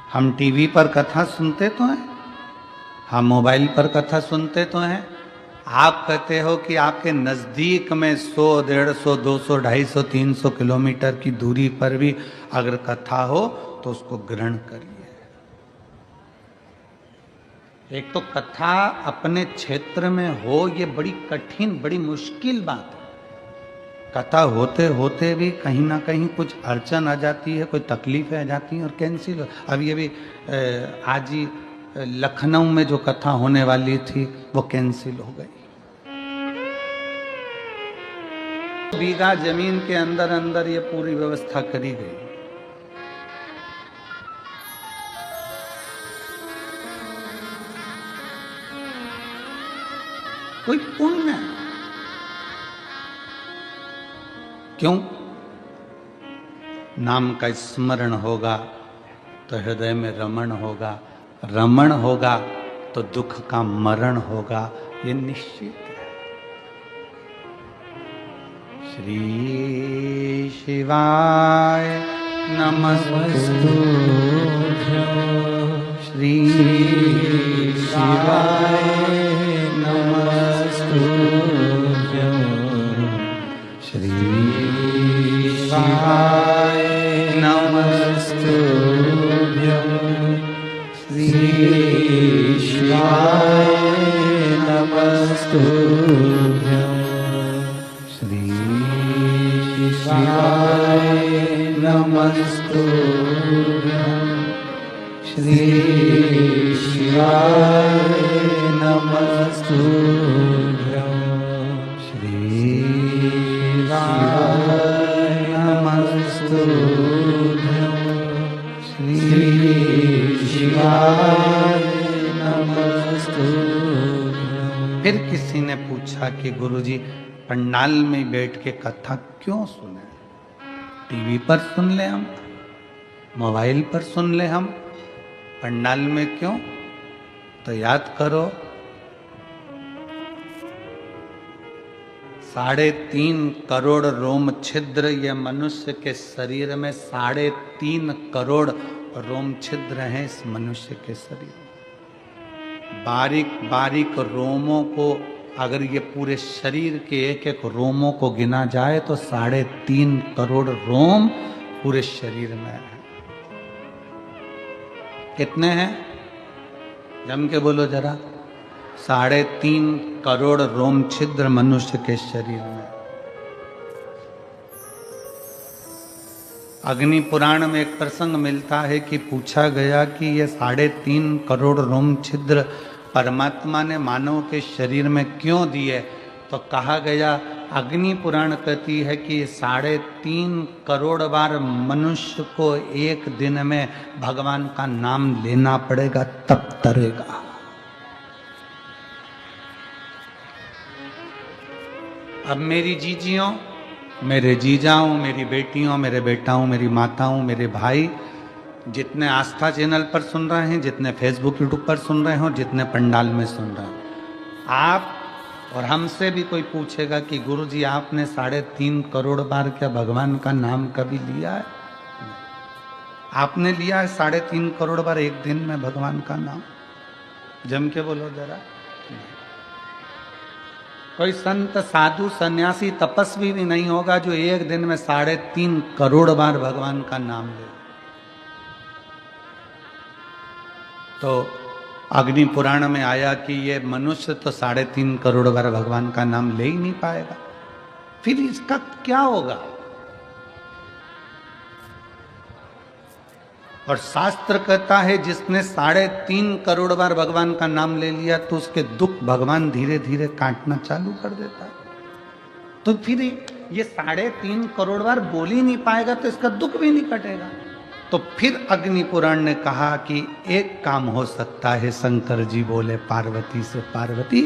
हम टीवी पर कथा सुनते तो हैं, हम मोबाइल पर कथा सुनते तो हैं। आप कहते हो कि आपके नज़दीक में 100, 150, 200, 250, 300 किलोमीटर की दूरी पर भी अगर कथा हो तो उसको ग्रहण करिए। एक तो कथा अपने क्षेत्र में हो, ये बड़ी कठिन, बड़ी मुश्किल बात है। कथा होते होते भी कहीं ना कहीं कुछ अड़चन आ जाती है, कोई तकलीफें आ जाती हैं और कैंसिल हो। अब ये भी आज ही लखनऊ में जो कथा होने वाली थी वो कैंसिल हो गई। बीघा जमीन के अंदर अंदर ये पूरी व्यवस्था करी गई। कोई पुण्य क्यों? नाम का स्मरण होगा तो हृदय में रमण होगा, रमण होगा तो दुख का मरण होगा, ये निश्चित है। श्री शिवाय नमस्तुभ्यं, श्री शिवाय नमस्तुभ्यं, श्री शिवाय नमस्तुभ्यं, श्री शिवाय नमस्तुभ्यं, श्री शिवाय नमस्तुभ्यं, श्री शिवाय नमस्तुभ्यं, श्री शिवाय नमस्तुभ्यं, श्री शिवाय नमस्तुभ्यं। फिर किसी ने पूछा कि गुरुजी पंडाल में बैठ के कथा क्यों सुने? टीवी पर सुन ले हम, मोबाइल पर सुन ले हम, पंडाल में क्यों? तो याद करो 3.5 करोड़ रोम छिद्र, ये मनुष्य के शरीर में 3.5 करोड़ रोम छिद्र हैं इस मनुष्य के शरीर में। बारीक बारीक रोमों को अगर ये पूरे शरीर के एक एक रोमों को गिना जाए तो 3.5 करोड़ रोम पूरे शरीर में है। कितने हैं? जम के बोलो जरा। 3.5 करोड़ रोम छिद्र मनुष्य के शरीर में। अग्नि पुराण में एक प्रसंग मिलता है कि पूछा गया कि ये 3.5 करोड़ रोम छिद्र परमात्मा ने मानव के शरीर में क्यों दिए? तो कहा गया, अग्नि पुराण कहती है कि 3.5 करोड़ बार मनुष्य को एक दिन में भगवान का नाम लेना पड़ेगा तब तरेगा। अब मेरी जीजियों, मेरे जीजाओं, मेरी बेटियों, मेरे बेटाओं, मेरी माताओं, मेरे भाई, जितने आस्था चैनल पर सुन रहे हैं, जितने फेसबुक यूट्यूब पर सुन रहे हो, जितने पंडाल में सुन रहे हो, आप और हमसे भी कोई पूछेगा कि गुरुजी आपने 3.5 करोड़ बार क्या भगवान का नाम कभी लिया है? आपने लिया है 3.5 करोड़ बार एक दिन में भगवान का नाम? जम के बोलो जरा। कोई संत, साधु, सन्यासी, तपस्वी भी नहीं होगा जो एक दिन में 3.5 करोड़ बार भगवान का नाम ले। तो अग्नि पुराण में आया कि ये मनुष्य तो 3.5 करोड़ बार भगवान का नाम ले ही नहीं पाएगा, फिर इसका क्या होगा? और शास्त्र कहता है जिसने 3.5 करोड़ बार भगवान का नाम ले लिया तो उसके दुख भगवान धीरे धीरे काटना चालू कर देता है। तो फिर ये 3.5 करोड़ बार बोल ही नहीं पाएगा तो इसका दुख भी नहीं कटेगा। तो फिर अग्नि पुराण ने कहा कि एक काम हो सकता है। शंकर जी बोले पार्वती से, पार्वती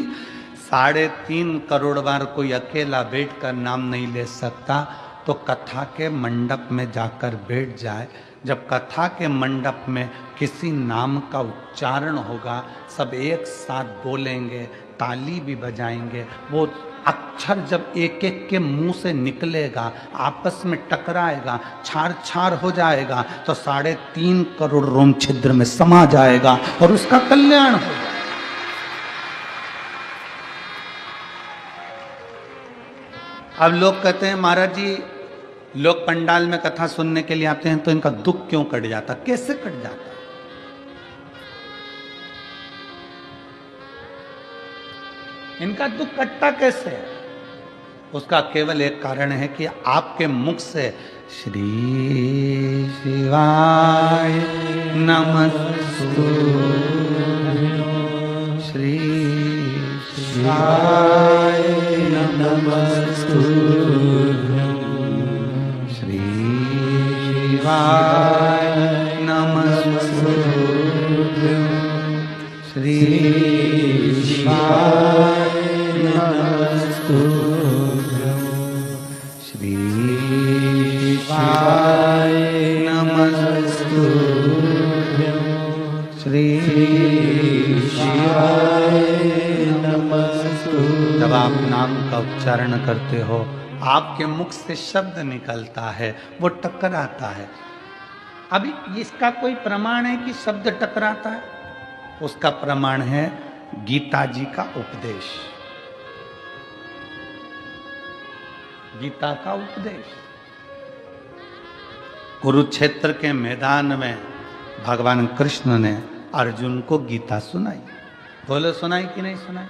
3.5 करोड़ बार कोई अकेला बैठकर नाम नहीं ले सकता, तो कथा के मंडप में जाकर बैठ जाए। जब कथा के मंडप में किसी नाम का उच्चारण होगा, सब एक साथ बोलेंगे, ताली भी बजाएंगे, वो अक्षर जब एक एक के मुंह से निकलेगा, आपस में टकराएगा, छार छार हो जाएगा, तो 3.5 करोड़ रोम छिद्र में समा जाएगा और उसका कल्याण होगा। अब लोग कहते हैं महाराज जी, लोग पंडाल में कथा सुनने के लिए आते हैं तो इनका दुख क्यों कट जाता? कैसे कट जाता? इनका दुख कटता कैसे है? उसका केवल एक कारण है कि आपके मुख से श्री शिवाय नमस्तु, श्री शिवाय नमस्तु, श्री शिवाय नमस्तु, श्री शिवाय नमस्तु, श्री शिवाय नमस्तु, श्री शिवाय नमस्तु। जब आप नाम का उच्चारण करते हो, आपके मुख से शब्द निकलता है, वो टकराता है। अभी इसका कोई प्रमाण है कि शब्द टकराता है? उसका प्रमाण है गीता जी का उपदेश। गीता का उपदेश कुरुक्षेत्र के मैदान में भगवान कृष्ण ने अर्जुन को गीता सुनाई। बोलो, सुनाई कि नहीं सुनाई?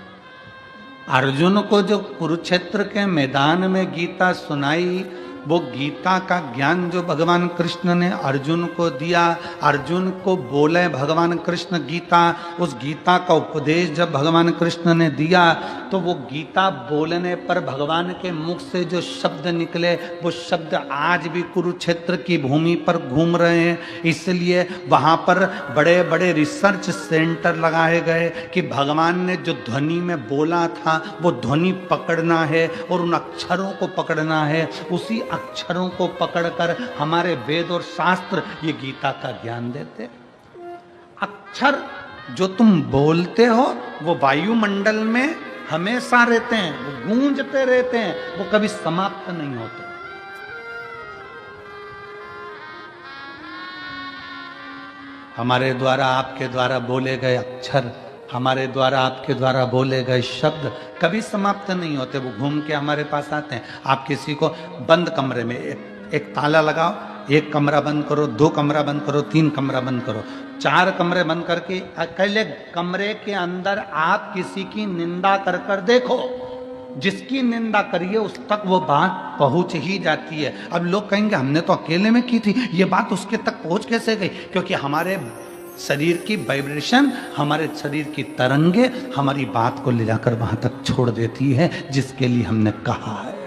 अर्जुन को जो कुरुक्षेत्र के मैदान में गीता सुनाई, वो गीता का ज्ञान जो भगवान कृष्ण ने अर्जुन को दिया, अर्जुन को बोले भगवान कृष्ण गीता, उस गीता का उपदेश जब भगवान कृष्ण ने दिया, तो वो गीता बोलने पर भगवान के मुख से जो शब्द निकले, वो शब्द आज भी कुरुक्षेत्र की भूमि पर घूम रहे हैं। इसलिए वहाँ पर बड़े बड़े रिसर्च सेंटर लगाए गए कि भगवान ने जो ध्वनि में बोला था, वो ध्वनि पकड़ना है और उन अक्षरों को पकड़ना है। उसी अक्षरों को पकड़कर हमारे वेद और शास्त्र ये गीता का ज्ञान देते। अक्षर जो तुम बोलते हो वो वायुमंडल में हमेशा रहते हैं, वो गूंजते रहते हैं, वो कभी समाप्त नहीं होते। हमारे द्वारा आपके द्वारा बोले गए अक्षर, हमारे द्वारा आपके द्वारा बोले गए शब्द कभी समाप्त नहीं होते, वो घूम के हमारे पास आते हैं। आप किसी को बंद कमरे में एक ताला लगाओ, 1 कमरा बंद करो, 2 कमरा बंद करो, 3 कमरा बंद करो, 4 कमरे बंद करके अकेले कमरे के अंदर आप किसी की निंदा कर कर देखो, जिसकी निंदा करिए उस तक वो बात पहुंच ही जाती है। अब लोग कहेंगे हमने तो अकेले में की थी, ये बात उसके तक पहुंच कैसे गई? क्योंकि हमारे शरीर की वाइब्रेशन, हमारे शरीर की तरंगे हमारी बात को ले जाकर वहां तक छोड़ देती है जिसके लिए हमने कहा है।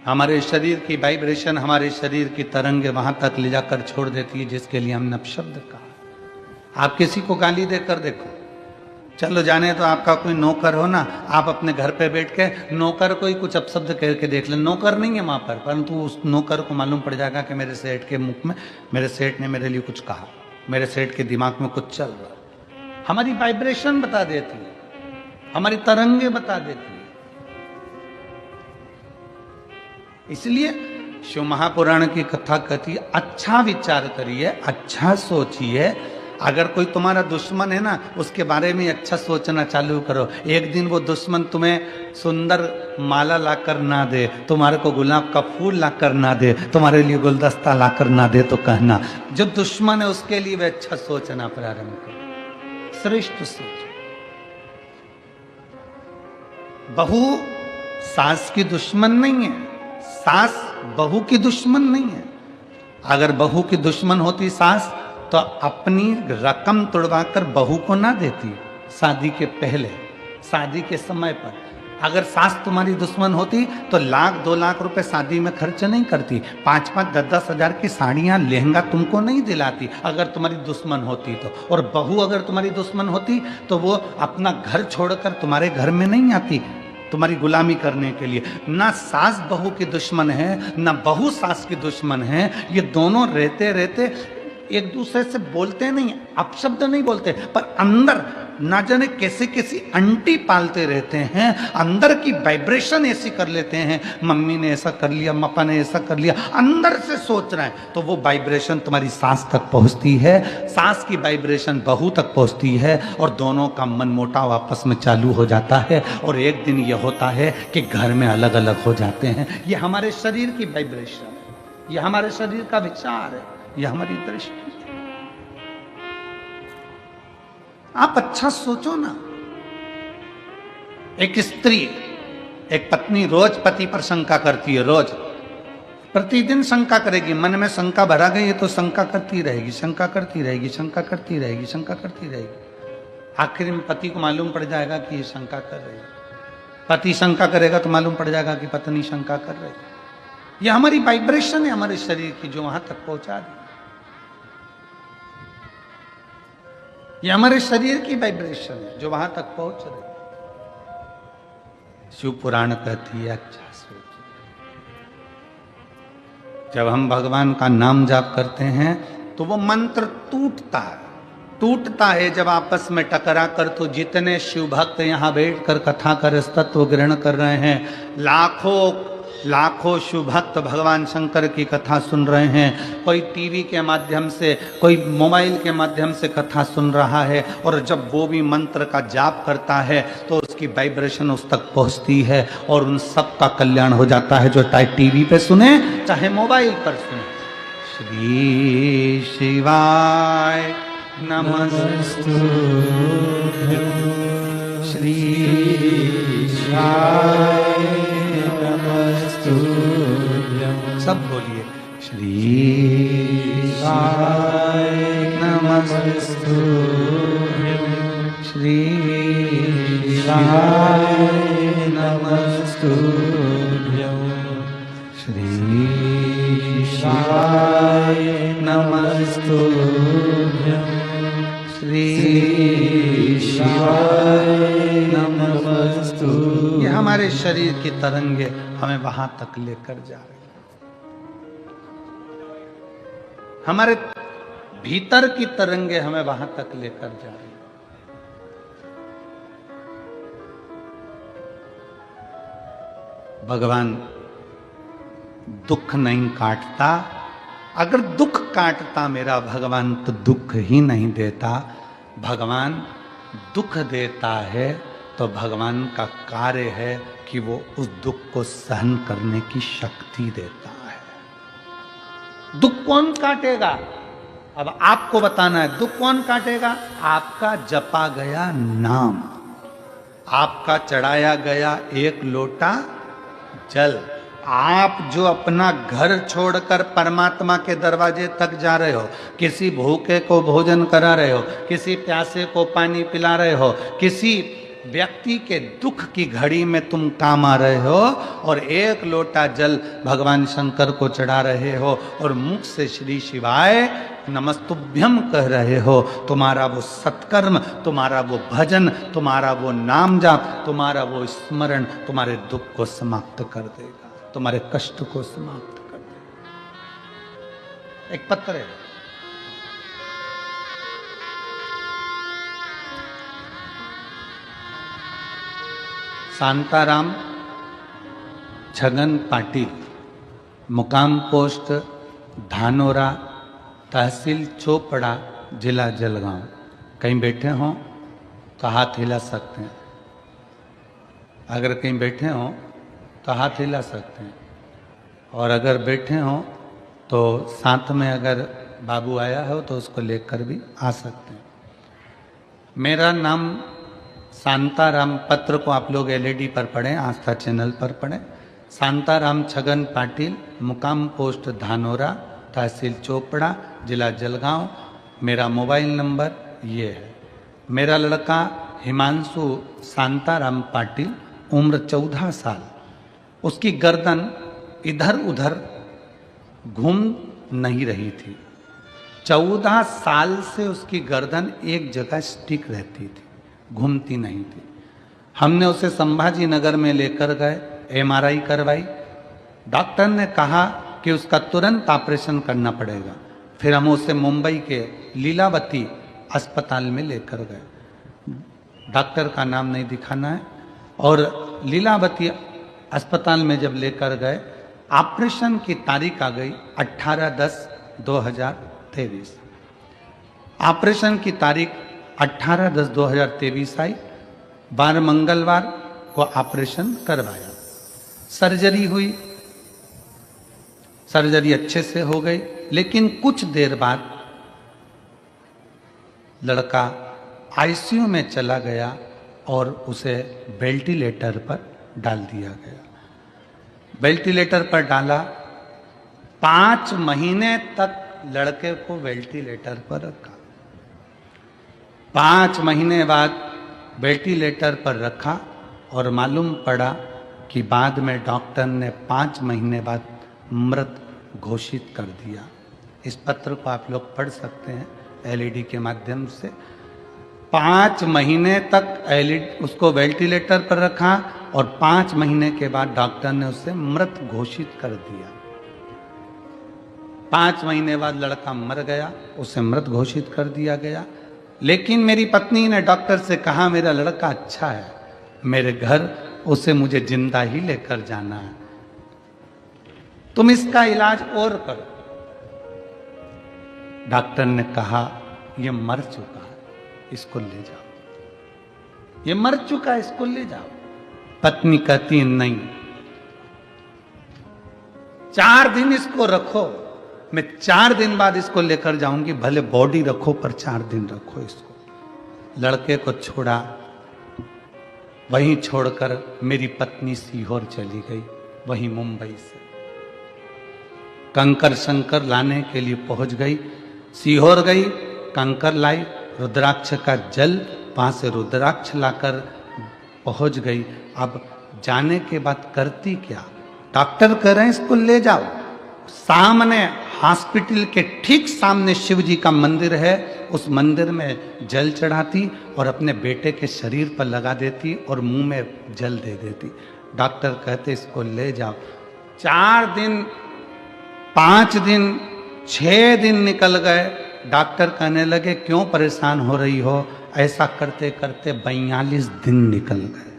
हमारे शरीर की वाइब्रेशन, हमारे शरीर की तरंगे वहां तक ले जाकर छोड़ देती है जिसके लिए हमने अपशब्द कहा। आप किसी को गाली देकर देखो, चलो जाने तो आपका कोई नौकर हो ना, आप अपने घर पे बैठ के नौकर को ही कुछ अपशब्द कह के देख ले, नौकर नहीं है वहां पर, परंतु उस नौकर को मालूम पड़ जाएगा कि मेरे सेठ के मुख में, मेरे सेठ ने मेरे लिए कुछ कहा, मेरे सेठ के दिमाग में कुछ चल रहा। हमारी वाइब्रेशन बता देती है, हमारी तरंगे बता देती है। इसलिए शिव महापुराण की कथा कहती है, अच्छा विचार करिए, अच्छा सोचिए। अगर कोई तुम्हारा दुश्मन है ना, उसके बारे में अच्छा सोचना चालू करो। एक दिन वो दुश्मन तुम्हें सुंदर माला लाकर ना दे, तुम्हारे को गुलाब का फूल लाकर ना दे, तुम्हारे लिए गुलदस्ता लाकर ना दे, तो कहना जो दुश्मन है उसके लिए वे अच्छा सोचना प्रारंभ करो, श्रेष्ठ सोच। बहू सास की दुश्मन नहीं है, सास बहू की दुश्मन नहीं है। अगर बहू की दुश्मन होती सास, तो अपनी रकम तुड़वाकर बहू को ना देती शादी के पहले, शादी के समय पर। अगर सास तुम्हारी दुश्मन होती तो 1,00,000-2 लाख रुपए शादी में खर्च नहीं करती, 5-5, 10-10 हजार की साड़ियाँ, लहंगा तुमको नहीं दिलाती अगर तुम्हारी दुश्मन होती तो। और बहू अगर तुम्हारी दुश्मन होती तो वो अपना घर छोड़कर तुम्हारे घर में नहीं आती तुम्हारी गुलामी करने के लिए। ना सास बहू की दुश्मन है, ना बहू सास की दुश्मन है। ये दोनों रहते रहते एक दूसरे से बोलते नहीं, अपशब्द नहीं बोलते, पर अंदर ना जाने कैसे कैसी अंटी पालते रहते हैं, अंदर की वाइब्रेशन ऐसी कर लेते हैं, मम्मी ने ऐसा कर लिया, पापा ने ऐसा कर लिया, अंदर से सोच रहे हैं, तो वो वाइब्रेशन तुम्हारी सांस तक पहुंचती है, सांस की वाइब्रेशन बहू तक पहुंचती है, और दोनों का मनमुटाव आपस में चालू हो जाता है, और एक दिन ये होता है कि घर में अलग अलग हो जाते हैं। ये हमारे शरीर की वाइब्रेशन है, ये हमारे शरीर का विचार है, ये हमारी दृष्टि। आप अच्छा सोचो ना, एक स्त्री, एक पत्नी रोज पति पर शंका करती है, रोज प्रतिदिन शंका करेगी, मन में शंका भरा गई है तो शंका करती रहेगी, शंका करती रहेगी, शंका करती रहेगी, शंका करती रहेगी। आखिर में पति को मालूम पड़ जाएगा कि ये शंका कर रही है, पति शंका करेगा तो मालूम पड़ जाएगा कि पत्नी शंका कर रही है। ये हमारी वाइब्रेशन है हमारे शरीर की, जो वहां तक पहुंचा दी। ये हमारे शरीर की वाइब्रेशन है जो वहां तक पहुंच रही। शिव पुराण कहती है, अच्छा सोच, जब हम भगवान का नाम जाप करते हैं तो वो मंत्र टूटता है जब आपस में टकरा कर। तो जितने शिव भक्त यहाँ बैठ कर कथा कर तत्व ग्रहण कर रहे हैं, लाखों शिव भक्त भगवान शंकर की कथा सुन रहे हैं। कोई टीवी के माध्यम से, कोई मोबाइल के माध्यम से कथा सुन रहा है, और जब वो भी मंत्र का जाप करता है तो उसकी वाइब्रेशन उस तक पहुंचती है, और उन सब का कल्याण हो जाता है, जो चाहे टीवी पे सुने चाहे मोबाइल पर सुने। श्री शिवाय नमस्तु, श्री शिवाय नमस्तु, सब बोलिए, श्री शिवाय नमस्तु, श्री शिवाय नमस्तु, श्री शिवाय नमस्तु, श्री शिवाय नमस्तु। ये हमारे शरीर की तरंगे हमें वहां तक लेकर जा रही है, हमारे भीतर की तरंगे हमें वहां तक लेकर जा रही है। भगवान दुख नहीं काटता, अगर दुख काटता मेरा भगवान तो दुख ही नहीं देता। भगवान दुख देता है तो भगवान का कार्य है कि वो उस दुख को सहन करने की शक्ति देता है। दुख कौन काटेगा? अब आपको बताना है, दुख कौन काटेगा? आपका जपा गया नाम, आपका चढ़ाया गया एक लोटा जल। आप जो अपना घर छोड़कर परमात्मा के दरवाजे तक जा रहे हो, किसी भूखे को भोजन करा रहे हो, किसी प्यासे को पानी पिला रहे हो, किसी व्यक्ति के दुख की घड़ी में तुम काम आ रहे हो, और एक लोटा जल भगवान शंकर को चढ़ा रहे हो, और मुख से श्री शिवाय नमस्तुभ्यम कह रहे हो, तुम्हारा वो सत्कर्म, तुम्हारा वो भजन, तुम्हारा वो नाम जाप, तुम्हारा वो स्मरण तुम्हारे दुख को समाप्त कर देगा, तुम्हारे कष्ट को समाप्त कर देगा। एक पत्र है, शांताराम छगन पाटिल, मुकाम पोस्ट धानोरा, तहसील चोपड़ा, जिला जलगांव। कहीं बैठे हों तो हाथ हिला सकते हैं, अगर कहीं बैठे हों तो हाथ हिला सकते हैं, और अगर बैठे हों तो साथ में अगर बाबू आया हो तो उसको लेकर भी आ सकते हैं। मेरा नाम शांताराम, पत्र को आप लोग एलईडी पर पढ़ें, आस्था चैनल पर पढ़ें। शांताराम छगन पाटिल, मुकाम पोस्ट धानोरा, तहसील चोपड़ा, जिला जलगांव। मेरा मोबाइल नंबर ये है। मेरा लड़का हिमांशु शांताराम पाटिल, उम्र 14 साल। उसकी गर्दन इधर उधर घूम नहीं रही थी। 14 साल से उसकी गर्दन एक जगह स्टिक रहती थी, घूमती नहीं थी। हमने उसे संभाजी नगर में लेकर गए, एमआरआई करवाई। डॉक्टर ने कहा कि उसका तुरंत ऑपरेशन करना पड़ेगा। फिर हम उसे मुंबई के लीलावती अस्पताल में लेकर गए। डॉक्टर का नाम नहीं दिखाना है। और लीलावती अस्पताल में जब लेकर गए, ऑपरेशन की तारीख आ गई 18/10/2023। ऑपरेशन की तारीख 18/10/2023 आई। 12 मंगलवार को ऑपरेशन करवाया, सर्जरी हुई, सर्जरी अच्छे से हो गई। लेकिन कुछ देर बाद लड़का आईसीयू में चला गया और उसे वेंटिलेटर पर डाल दिया गया। वेंटिलेटर पर डाला, 5 महीने तक लड़के को वेंटिलेटर पर रखा। 5 महीने बाद वेंटिलेटर पर रखा और मालूम पड़ा कि बाद में डॉक्टर ने 5 महीने बाद मृत घोषित कर दिया। इस पत्र को आप लोग पढ़ सकते हैं एलईडी के माध्यम से। 5 महीने तक उसको वेंटिलेटर पर रखा और 5 महीने के बाद डॉक्टर ने उसे मृत घोषित कर दिया। 5 महीने बाद लड़का मर गया, उसे मृत घोषित कर दिया गया। लेकिन मेरी पत्नी ने डॉक्टर से कहा, मेरा लड़का अच्छा है, मेरे घर उसे मुझे जिंदा ही लेकर जाना है, तुम इसका इलाज और करो। डॉक्टर ने कहा, यह मर चुका है, इसको ले जाओ, ये मर चुका है, इसको ले जाओ। पत्नी कहती नहीं, 4 दिन इसको रखो, मैं 4 दिन बाद इसको लेकर जाऊंगी, भले बॉडी रखो पर 4 दिन रखो इसको। लड़के को छोड़ा, वहीं छोड़कर मेरी पत्नी सीहोर चली गई, वहीं मुंबई से कंकर शंकर लाने के लिए पहुंच गई। सीहोर गई, कंकर लाई, रुद्राक्ष का जल, वहां से रुद्राक्ष लाकर पहुंच गई। अब जाने के बाद करती क्या, डॉक्टर कह रहे हैं इसको ले जाओ। सामने हॉस्पिटल के ठीक सामने शिव जी का मंदिर है, उस मंदिर में जल चढ़ाती और अपने बेटे के शरीर पर लगा देती और मुंह में जल दे देती। डॉक्टर कहते इसको ले जाओ। 4 दिन, 5 दिन, 6 दिन निकल गए। डॉक्टर कहने लगे क्यों परेशान हो रही हो, ऐसा करते करते 42 दिन निकल गए।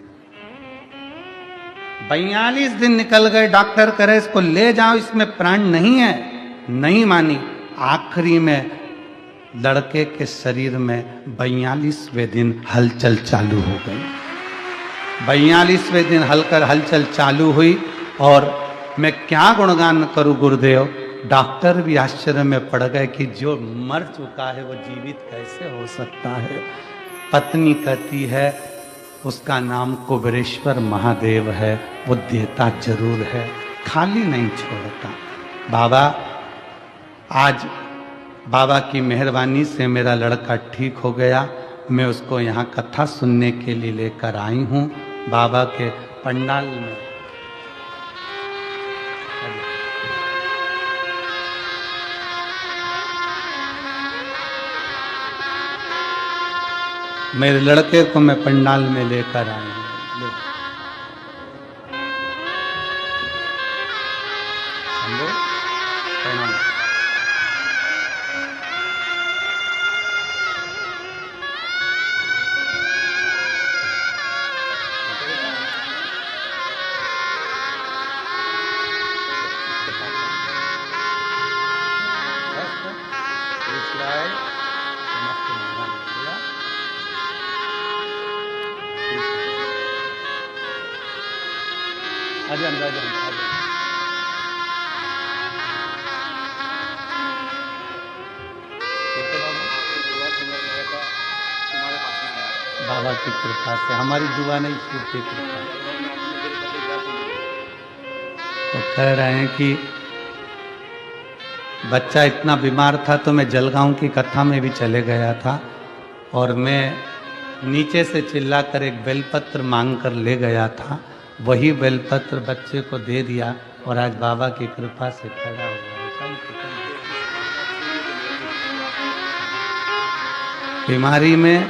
42 दिन निकल गए। डॉक्टर कह रहे इसको ले जाओ, इसमें प्राण नहीं है, नहीं मानी। आखिरी में लड़के के शरीर में 42वें दिन हलचल चालू हो गई। 42वें दिन हलचल चालू हुई और मैं क्या गुणगान करूं गुरुदेव, डॉक्टर भी आश्चर्य में पड़ गए कि जो मर चुका है वो जीवित कैसे हो सकता है। पत्नी कहती है उसका नाम कुबेरेश्वर महादेव है, वो देता जरूर है, खाली नहीं छोड़ता। बाबा, आज बाबा की मेहरबानी से मेरा लड़का ठीक हो गया। मैं उसको यहाँ कथा सुनने के लिए लेकर आई हूँ बाबा के पंडाल में। मेरे लड़के को मैं पंडाल में लेकर आई हूँ। बाबा की कृपा से, हमारी दुआ नहीं, शिव की कृपा। तो कह रहे हैं कि बच्चा इतना बीमार था तो मैं जलगांव की कथा में भी चले गया था और मैं नीचे से चिल्लाकर एक बेलपत्र मांग कर ले गया था। वही बेलपत्र बच्चे को दे दिया और आज बाबा की कृपा से खड़ा हुआ है। बीमारी में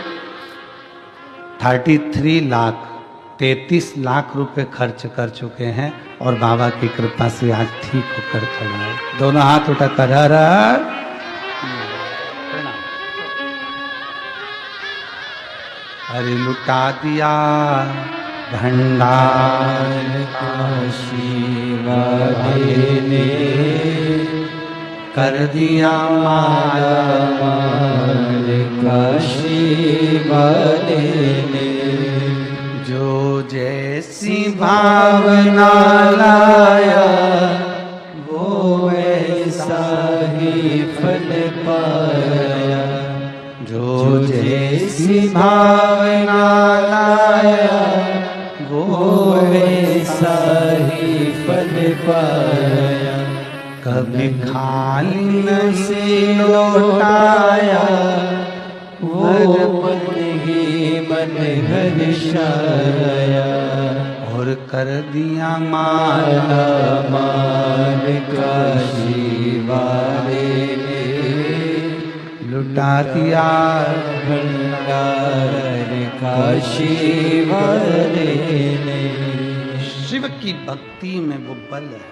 33 लाख रुपए खर्च कर चुके हैं और बाबा की कृपा से आज ठीक होकर खड़ा है। दोनों हाथ उठाकर हर हर अरे लुटा दिया भंडार काशी वाले ने, कर दिया माला माल काशी वाले ने। जो जैसी भावना लाया वो ऐसा ही फल पाया। जो जैसी भावना लाया वो ऐसा ही फल पाया। कभी खाली नहीं लौटाया वो मन ही मन हर्षाया। और कर दिया माला माला माल काशी वाले ने, लुटा दिया भंडार काशी वाले ने। शिव की भक्ति में वो बल है,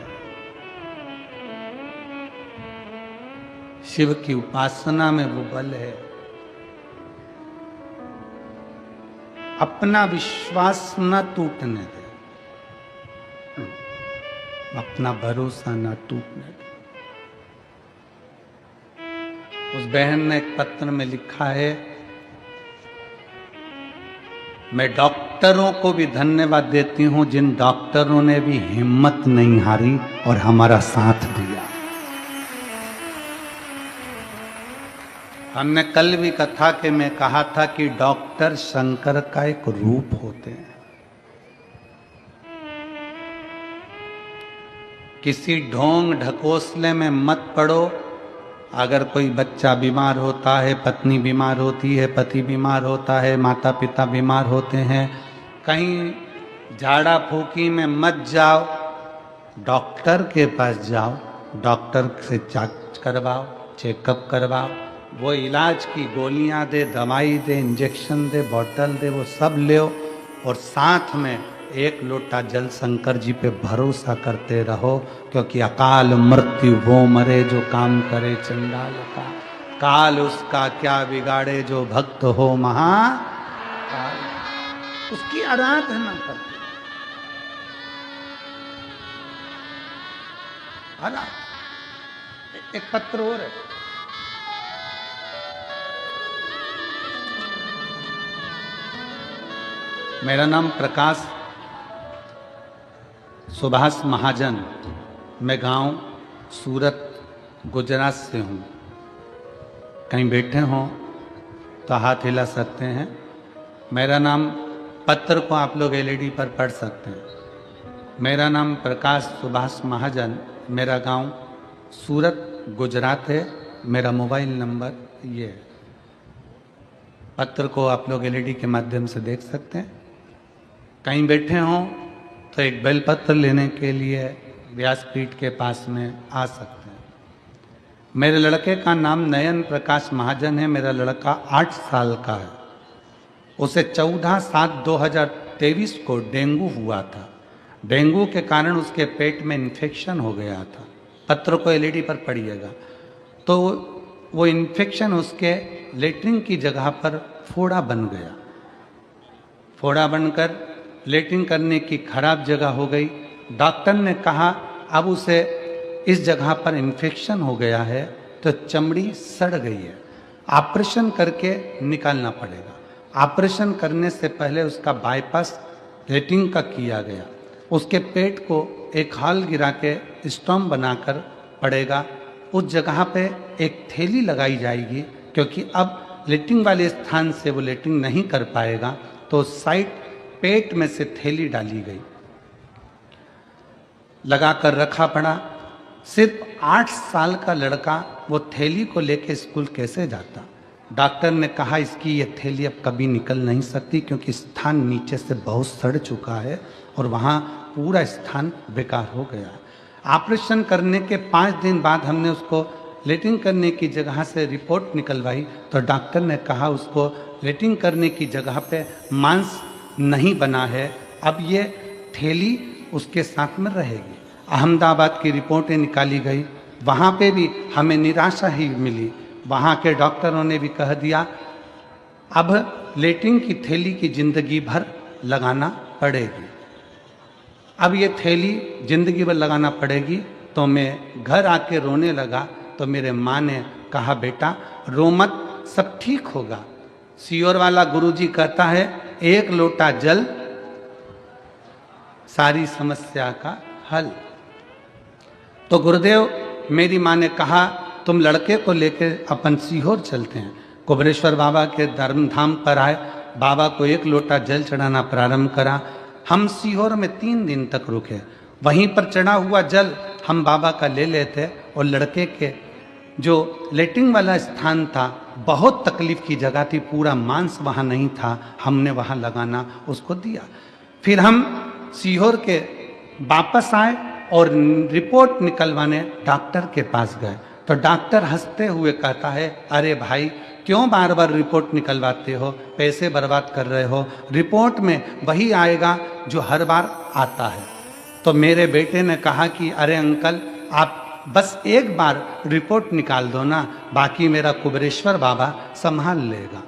शिव की उपासना में वो बल है। अपना विश्वास न टूटने दे, अपना भरोसा न टूटने दे। उस बहन ने एक पत्र में लिखा है, मैं डॉक्टरों को भी धन्यवाद देती हूं जिन डॉक्टरों ने भी हिम्मत नहीं हारी और हमारा साथ दिया। हमने कल भी कथा के में कहा था कि डॉक्टर शंकर का एक रूप होते हैं। किसी ढोंग ढकोसले में मत पड़ो। अगर कोई बच्चा बीमार होता है, पत्नी बीमार होती है, पति बीमार होता है, माता पिता बीमार होते हैं, कहीं झाड़ा फूकी में मत जाओ, डॉक्टर के पास जाओ, डॉक्टर से जांच करवाओ, चेकअप करवाओ, वो इलाज की गोलियां दे, दवाई दे, इंजेक्शन दे, बोतल दे, वो सब लो और साथ में एक लोटा जल शंकर जी पे भरोसा करते रहो, क्योंकि अकाल मृत्यु वो मरे जो काम करे चंडाल का, काल उसका क्या बिगाड़े जो भक्त हो महाकाल। उसकी आराधना करते, एक पत्र और है, मेरा नाम प्रकाश सुभाष महाजन, मैं गांव सूरत गुजरात से हूँ। कहीं बैठे हों तो हाथ हिला सकते हैं। मेरा नाम, पत्र को आप लोग एलईडी पर पढ़ सकते हैं। मेरा नाम प्रकाश सुभाष महाजन, मेरा गांव सूरत गुजरात है। मेरा मोबाइल नंबर ये है। पत्र को आप लोग एलईडी के माध्यम से देख सकते हैं। कहीं बैठे हों तो एक बेलपत्र लेने के लिए व्यासपीठ के पास में आ सकते हैं। मेरे लड़के का नाम नयन प्रकाश महाजन है। मेरा लड़का 8 साल का है। उसे 14/7/2023 को डेंगू हुआ था। डेंगू के कारण उसके पेट में इन्फेक्शन हो गया था। पत्र को एलईडी पर पढ़िएगा। तो वो इन्फेक्शन उसके लेटरिन की जगह पर फोड़ा बन गया। फोड़ा बनकर लेटरिन करने की खराब जगह हो गई। डॉक्टर ने कहा अब उसे इस जगह पर इन्फेक्शन हो गया है तो चमड़ी सड़ गई है, ऑपरेशन करके निकालना पड़ेगा। ऑपरेशन करने से पहले उसका बाईपास लेटरिन का किया गया। उसके पेट को एक हॉल गिरा के स्टोम बनाकर पड़ेगा। उस जगह पे एक थैली लगाई जाएगी, क्योंकि अब लेटरिन वाले स्थान से वो लेटरिन नहीं कर पाएगा, तो साइड पेट में से थैली डाली गई, लगाकर रखा पड़ा। सिर्फ 8 साल का लड़का वो थैली को लेकर स्कूल कैसे जाता? डॉक्टर ने कहा इसकी ये थैली अब कभी निकल नहीं सकती, क्योंकि स्थान नीचे से बहुत सड़ चुका है और वहाँ पूरा स्थान बेकार हो गया। ऑपरेशन करने के 5 दिन बाद हमने उसको लेटरिन करने की जगह से रिपोर्ट निकलवाई, तो डॉक्टर ने कहा उसको लेटरिन करने की जगह पे मांस नहीं बना है, अब ये थैली उसके साथ में रहेगी। अहमदाबाद की रिपोर्टें निकाली गई, वहाँ पे भी हमें निराशा ही मिली। वहाँ के डॉक्टरों ने भी कह दिया अब लेटिंग की थैली की जिंदगी भर लगाना पड़ेगी। अब ये थैली जिंदगी भर लगाना पड़ेगी। तो मैं घर आके रोने लगा तो मेरे माँ ने कहा, बेटा रो मत, सब ठीक होगा। सीहोर वाला गुरुजी कहता है, एक लोटा जल सारी समस्या का हल। तो गुरुदेव, मेरी माँ ने कहा, तुम लड़के को लेकर अपन सीहोर चलते हैं। कुबरेश्वर बाबा के धर्म धाम पर आए, बाबा को एक लोटा जल चढ़ाना प्रारंभ करा। हम सीहोर में 3 दिन तक रुके। वहीं पर चढ़ा हुआ जल हम बाबा का ले लेते और लड़के के जो लेटिंग वाला स्थान था, बहुत तकलीफ की जगह थी, पूरा मांस वहाँ नहीं था, हमने वहाँ लगाना उसको दिया। फिर हम सीहोर के वापस आए और रिपोर्ट निकलवाने डॉक्टर के पास गए। तो डॉक्टर हंसते हुए कहता है, अरे भाई क्यों बार बार रिपोर्ट निकलवाते हो, पैसे बर्बाद कर रहे हो, रिपोर्ट में वही आएगा जो हर बार आता है। तो मेरे बेटे ने कहा कि अरे अंकल, आप बस एक बार रिपोर्ट निकाल दो ना, बाकी मेरा कुबरेश्वर बाबा संभाल लेगा।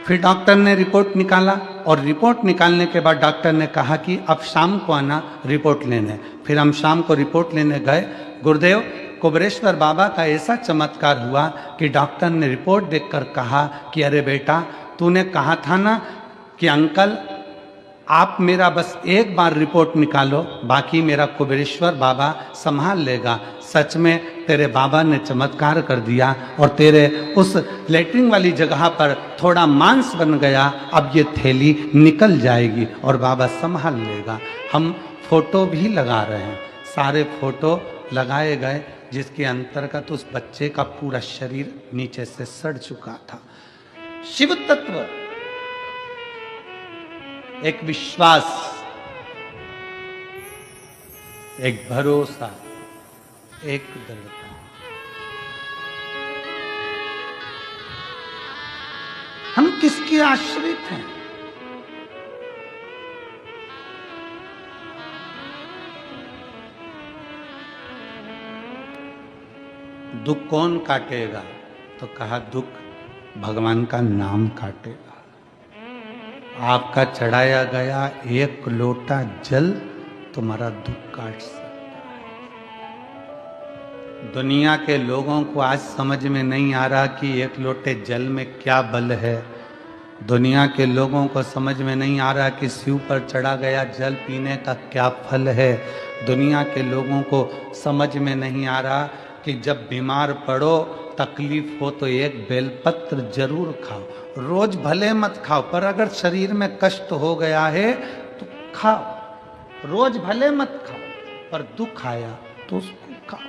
फिर डॉक्टर ने रिपोर्ट निकाला और रिपोर्ट निकालने के बाद डॉक्टर ने कहा कि अब शाम को आना रिपोर्ट लेने। फिर हम शाम को रिपोर्ट लेने गए। गुरुदेव, कुबरेश्वर बाबा का ऐसा चमत्कार हुआ कि डॉक्टर ने रिपोर्ट देखकर कहा कि अरे बेटा, तूने कहा था ना कि अंकल आप मेरा बस एक बार रिपोर्ट निकालो, बाकी मेरा कुबरेश्वर बाबा संभाल लेगा। सच में तेरे बाबा ने चमत्कार कर दिया और तेरे उस लेटरिन वाली जगह पर थोड़ा मांस बन गया। अब ये थैली निकल जाएगी और बाबा संभाल लेगा। हम फोटो भी लगा रहे हैं, सारे फोटो लगाए गए, जिसके अंतर्गत उस बच्चे का पूरा शरीर नीचे से सड़ चुका था। शिव तत्व, एक विश्वास, एक भरोसा, एक दृढ़ता। हम किसके आश्रित हैं? दुख कौन काटेगा? तो कहा दुख भगवान का नाम काटेगा। आपका चढ़ाया गया एक लोटा जल तुम्हारा दुख काट सकता है। दुनिया के लोगों को आज समझ में नहीं आ रहा कि एक लोटे जल में क्या बल है। दुनिया के लोगों को समझ में नहीं आ रहा कि शिव पर चढ़ा गया जल पीने का क्या फल है। दुनिया के लोगों को समझ में नहीं आ रहा कि जब बीमार पड़ो, तकलीफ हो तो एक बेलपत्र जरूर खाओ। रोज भले मत खाओ, पर अगर शरीर में कष्ट हो गया है तो खाओ। रोज भले मत खाओ, पर दुख आया तो उसको खाओ।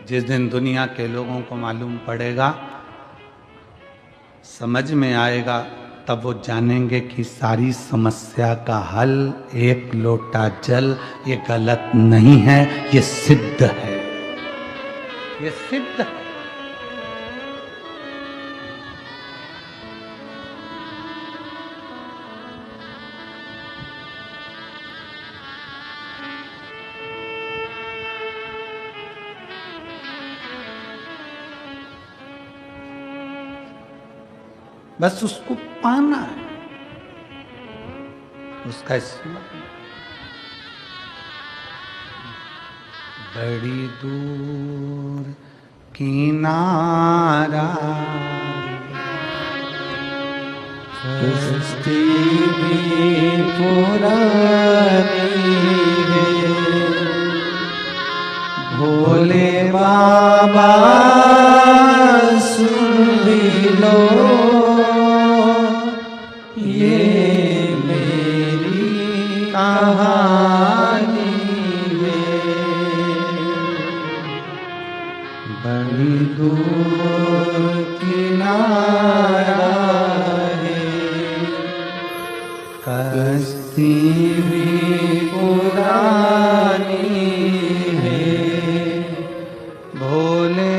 जिस दिन दुनिया के लोगों को मालूम पड़ेगा, समझ में आएगा, तब वो जानेंगे कि सारी समस्या का हल एक लोटा जल, ये गलत नहीं है, ये सिद्ध है, ये सिद्ध है। बस उसको पाना है, उसका स्मरण। बड़ी दूर किनारा कश्ती भी पुरानी है, भोले बाबा सुन भी लो, ये मेरी कहानी है। बड़ी दूर किनारा है, कश्ती भी पुरानी है, भोले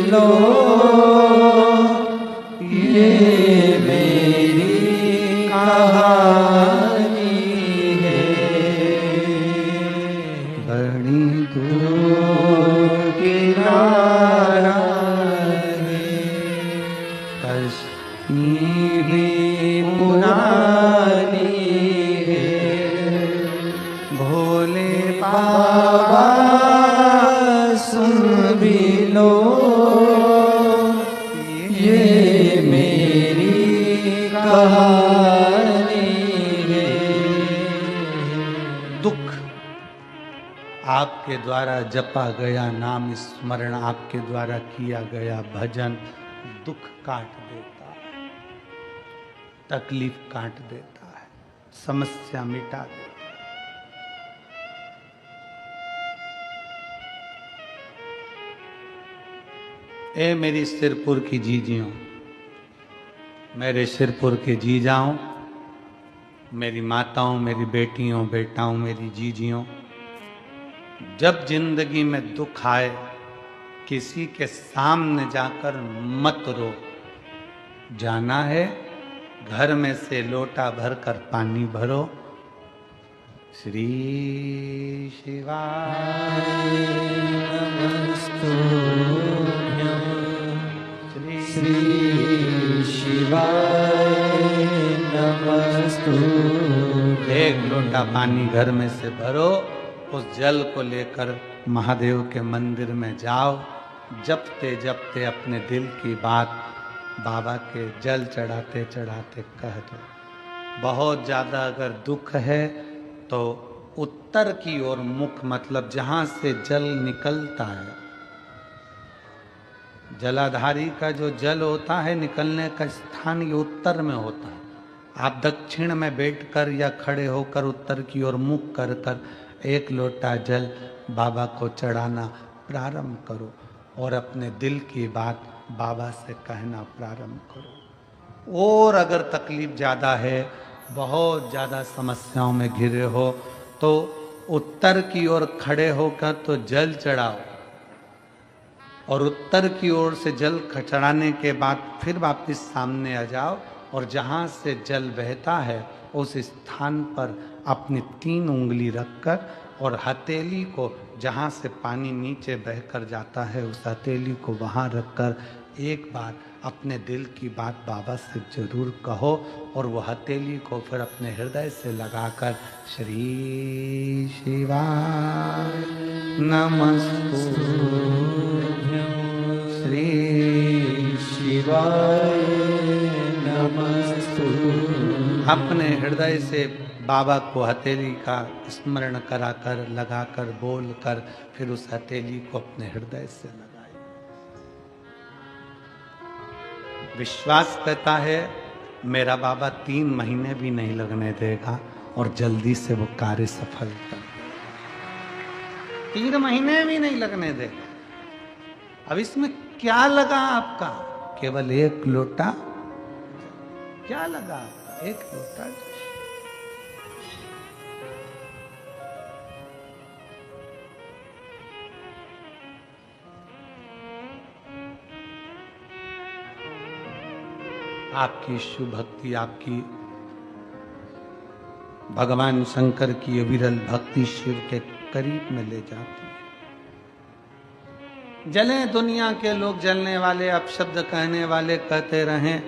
लो ये मेरी कहानी है। बड़ी दूर किनारा है, कश्ती भी पुरानी है। भोले बाबा सुन भी लो ये मेरी कहानी है। दुख आपके द्वारा जपा गया नाम स्मरण, आपके द्वारा किया गया भजन दुख काट देता है, तकलीफ काट देता है, समस्या मिटा देता है। ए मेरी सिरपुर की जीजियों, मेरे सिरपुर के जीजाओं, मेरी माताओं, मेरी बेटियों, बेटाओं, मेरी जीजियों, जब जिंदगी में दुख आए किसी के सामने जाकर मत रो। जाना है घर में से लोटा भरकर पानी भरो। श्री शिवाय नमस्तुभ्यं, श्री शिवाय नमस्तुभ्यं। एक लोटा पानी घर में से भरो, उस जल को लेकर महादेव के मंदिर में जाओ। जपते जपते अपने दिल की बात बाबा के जल चढ़ाते चढ़ाते कह दो। बहुत ज़्यादा अगर दुख है तो उत्तर की ओर मुख, मतलब जहाँ से जल निकलता है, जलाधारी का जो जल होता है निकलने का स्थान ये उत्तर में होता है। आप दक्षिण में बैठकर या खड़े होकर उत्तर की ओर मुख कर कर एक लोटा जल बाबा को चढ़ाना प्रारंभ करो और अपने दिल की बात बाबा से कहना प्रारंभ करो। और अगर तकलीफ ज़्यादा है, बहुत ज़्यादा समस्याओं में घिरे हो, तो उत्तर की ओर खड़े होकर तो जल चढ़ाओ और उत्तर की ओर से जल चढ़ाने के बाद फिर वापस सामने आ जाओ और जहाँ से जल बहता है उस स्थान पर अपनी 3 उंगली रखकर और हथेली को, जहाँ से पानी नीचे बहकर जाता है उस हथेली को वहाँ रखकर एक बार अपने दिल की बात बाबा से जरूर कहो और वो हथेली को फिर अपने हृदय से लगाकर श्री शिवाय नमस्तुभ्यं, श्री शिवाय नमस्तुभ्यं। अपने हृदय से बाबा को हथेली का स्मरण कराकर लगाकर बोलकर फिर उस हथेली को अपने हृदय से लगाइए। विश्वास करता है मेरा बाबा 3 महीने भी नहीं लगने देगा और जल्दी से वो कार्य सफल कर देगा। 3 महीने भी नहीं लगने देगा। अब इसमें क्या लगा आपका? केवल 1 लोटा। क्या लगा आपका? 1 लोटा। आपकी शुभ भक्ति आपकी भगवान शंकर की अविरल भक्ति शिव के करीब में ले जाती है। जले दुनिया के लोग, जलने वाले, अपशब्द कहने वाले कहते रहें,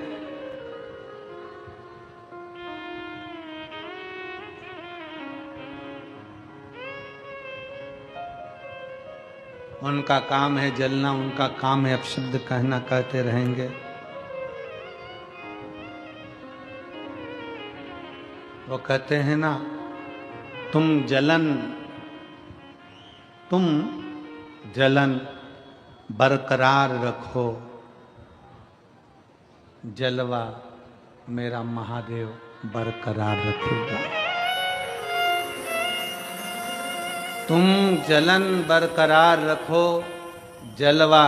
उनका काम है जलना, उनका काम है अपशब्द कहना, कहते रहेंगे। वो कहते हैं ना, तुम जलन बरकरार रखो, जलवा मेरा महादेव बरकरार रखेगा। तुम जलन बरकरार रखो, जलवा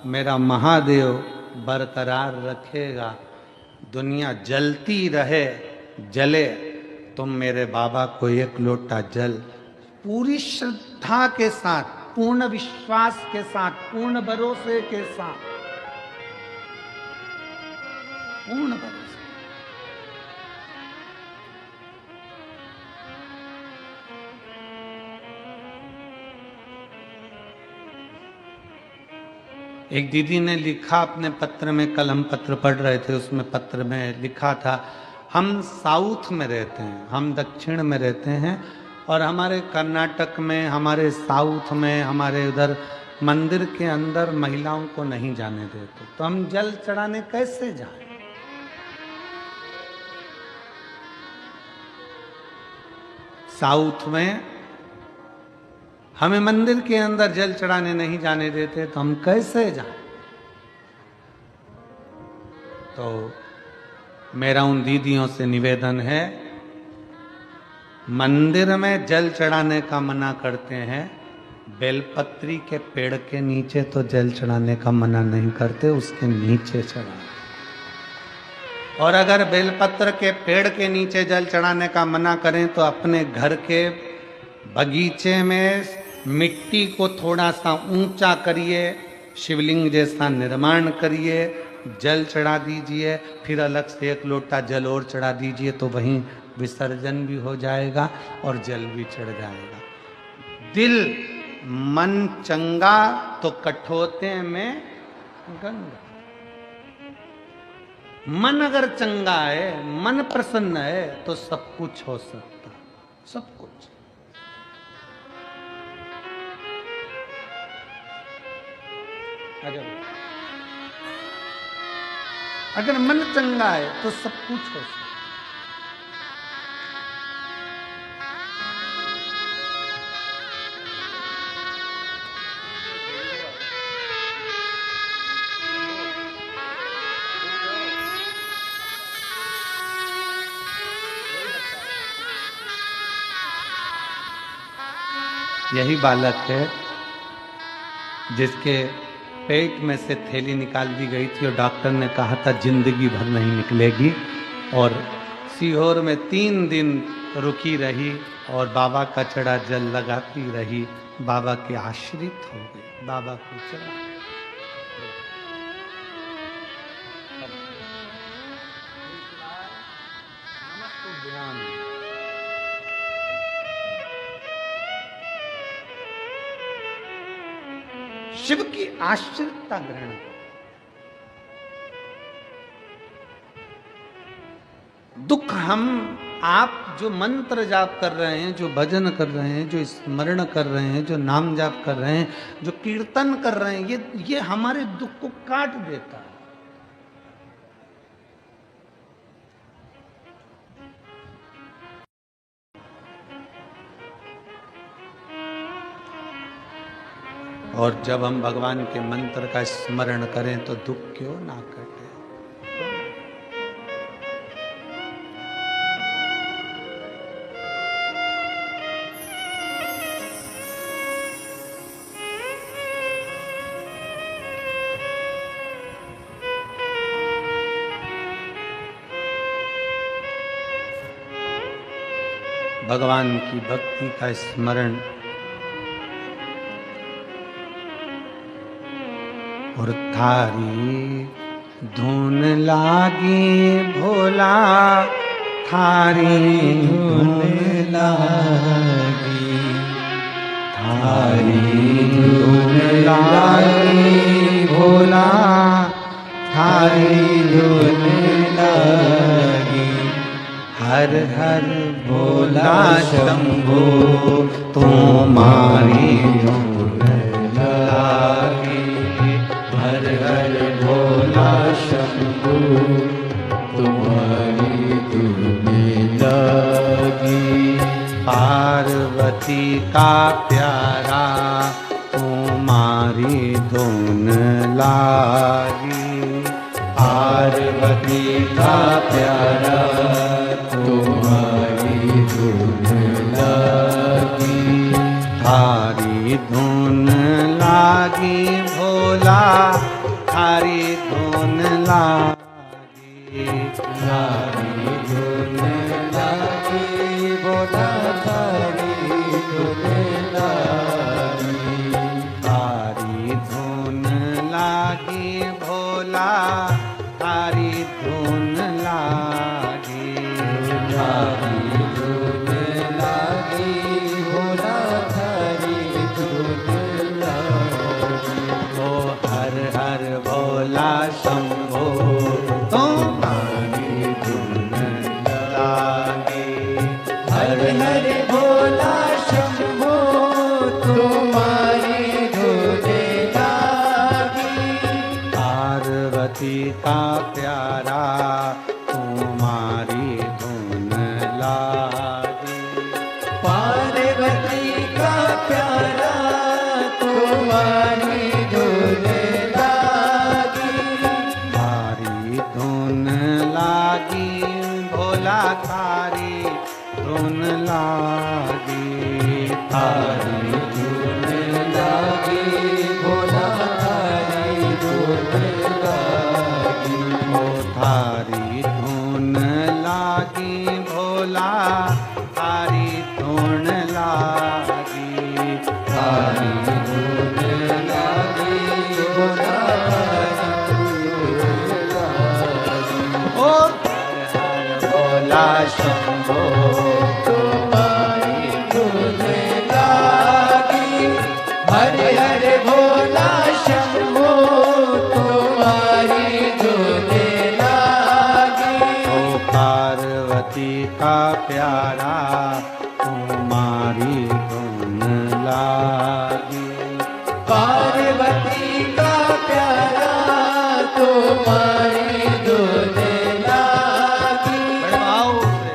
मेरा महादेव बरकरार रखेगा। दुनिया जलती रहे, जले, तुम मेरे बाबा को 1 लोटा जल पूरी श्रद्धा के साथ पूर्ण विश्वास के साथ, पूर्ण भरोसे के साथ, पूर्ण भरोसे। एक दीदी ने लिखा अपने पत्र में, कल हम पत्र पढ़ रहे थे, उसमें पत्र में लिखा था, हम साउथ में रहते हैं, हम दक्षिण में रहते हैं, और हमारे कर्नाटक में, हमारे साउथ में, हमारे उधर मंदिर के अंदर महिलाओं को नहीं जाने देते, तो हम जल चढ़ाने कैसे जाएं? साउथ में हमें मंदिर के अंदर जल चढ़ाने नहीं जाने देते, तो हम कैसे जाएं? तो मेरा उन दीदियों से निवेदन है, मंदिर में जल चढ़ाने का मना करते हैं, बेलपत्री के पेड़ के नीचे तो जल चढ़ाने का मना नहीं करते, उसके नीचे चढ़ाएं। और अगर बेलपत्र के पेड़ के नीचे जल चढ़ाने का मना करें तो अपने घर के बगीचे में मिट्टी को थोड़ा सा ऊंचा करिए, शिवलिंग जैसा निर्माण करिए, जल चढ़ा दीजिए, फिर अलग से एक लोटा जल और चढ़ा दीजिए, तो वहीं विसर्जन भी हो जाएगा और जल भी चढ़ जाएगा। दिल मन चंगा तो कठोते में गंगा। मन अगर चंगा है, मन प्रसन्न है, तो सब कुछ हो सकता, सब कुछ। अगर मन चंगा है तो सब कुछ हो सकता। यही बालक है जिसके पेट में से थैली निकाल दी गई थी और डॉक्टर ने कहा था जिंदगी भर नहीं निकलेगी, और सीहोर में 3 दिन रुकी रही और बाबा का चढ़ा जल लगाती रही, बाबा के आश्रित हो गई, बाबा को चढ़ा। शिव की आश्रितता ग्रहण करो। दुख हम आप जो मंत्र जाप कर रहे हैं, जो भजन कर रहे हैं, जो स्मरण कर रहे हैं, जो नाम जाप कर रहे हैं, जो कीर्तन कर रहे हैं, ये हमारे दुख को काट देता है। और जब हम भगवान के मंत्र का स्मरण करें तो दुख क्यों ना कटे। भगवान की भक्ति का स्मरण और थारी धुन लागी भोला, थारी धुन लागी, थारी धुन लागी भोला, थारी धुन लागी, हर हर भोला शंभो तुम्हारी धुन लागी, हर हर भोला शंभो तुम्हारी धुन लागी, पार्वती का प्यारा तुम्हारी धुन लागी, पार्वती का प्यारा तुम्हारी धुन लागी, थारी धुन लागी भोला, थारी धुन लागी, थारी धुन लागी भोला, थारी धुन लागी, लागी भोला तारी धुन लागी थारी धुन लागी भोला थारी धुन लागी ओ हर हर भोला शंभो तुम्हारी धुन लागी हर हर भोला शंभो तुम्हारी धुन लागी पार्वती का प्यारा तुम्हारी धुन लागी पार्वती का प्यारा तुम्हारी धुन लागी तारी धुन लागी भोला तारी धुन लागी थारी धुन लागी भोला थारी धुन लागी ओ थारी धुन लागी भोला तारी धुन लागी थारी धुन लागी भोला थारी धुन लागी ओ हर हर भोला शंभो तुम्हारी धुन लागी हर हर भोला शंभो तुम्हारी धुन लागी ओ पार्वती का प्यारा तुम्हारी धुन लागी पार्वती का प्यारा तुम्हारी धुन लागी बड़े भाव से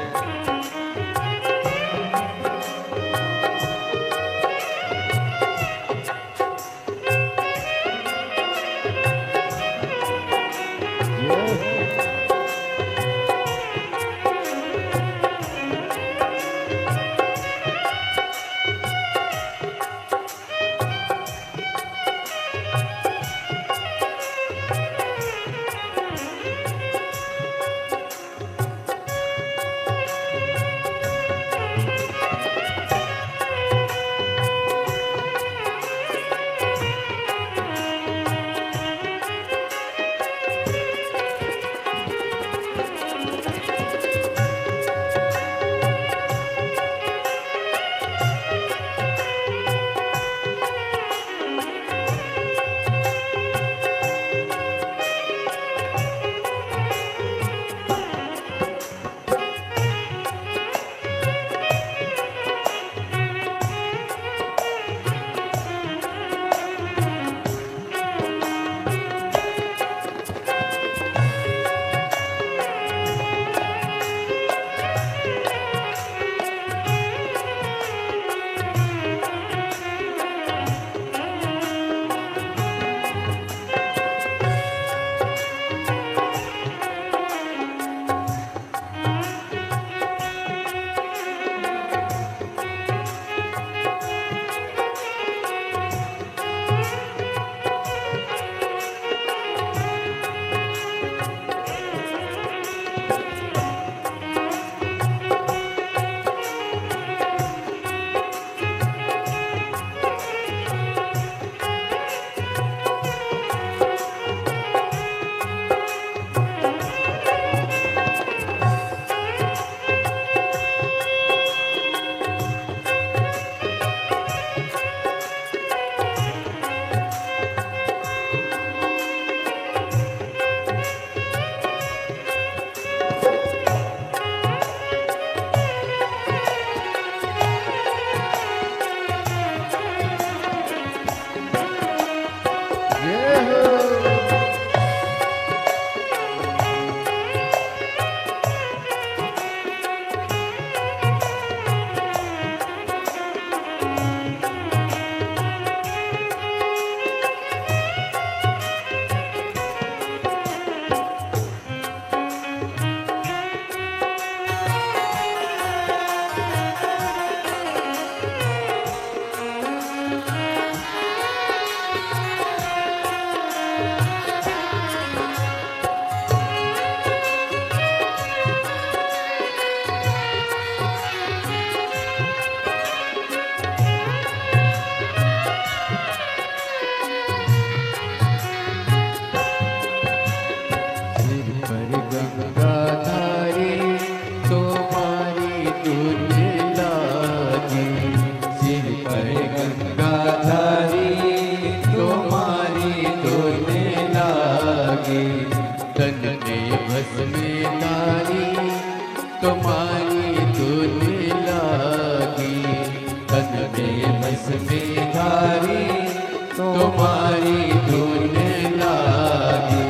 तुम्हारी धुन लागी।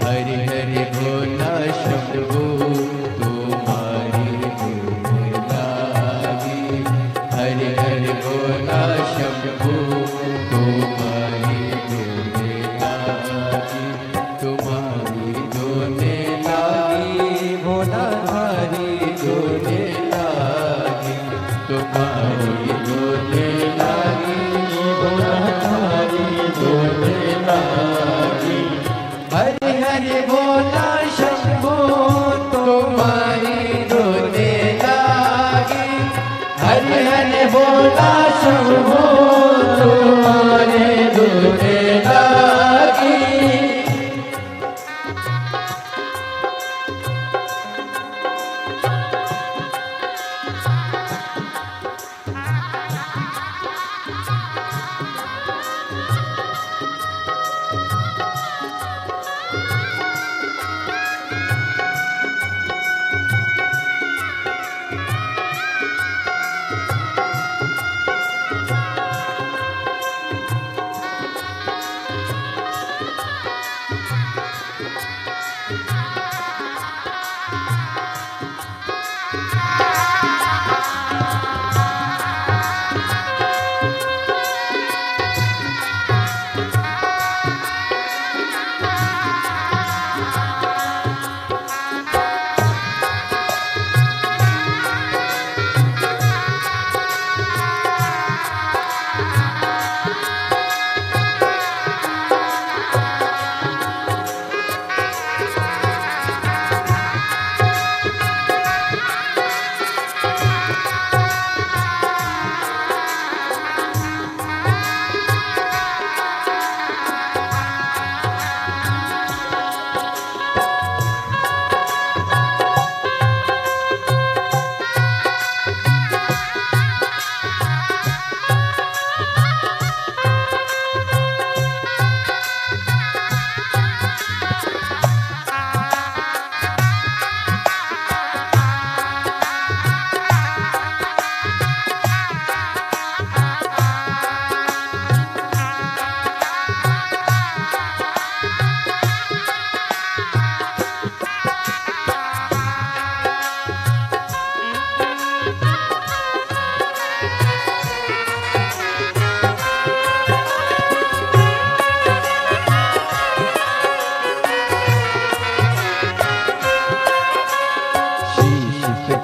हरि हरि भोला शंभो तुम्हारी धुन लागी। हरि हरि भोला शंभो तुम्हारी धुन लागी। तुम्हारी धुन लागी भोला हरि धुन लागी। तुम्हारी धुन लागी भोला हरि धुन लागी। हरि हरि भोला शंभो तुम्हारी धुन लागी। हरि हरि भोला शंभो तुम्हारी धुन लागी।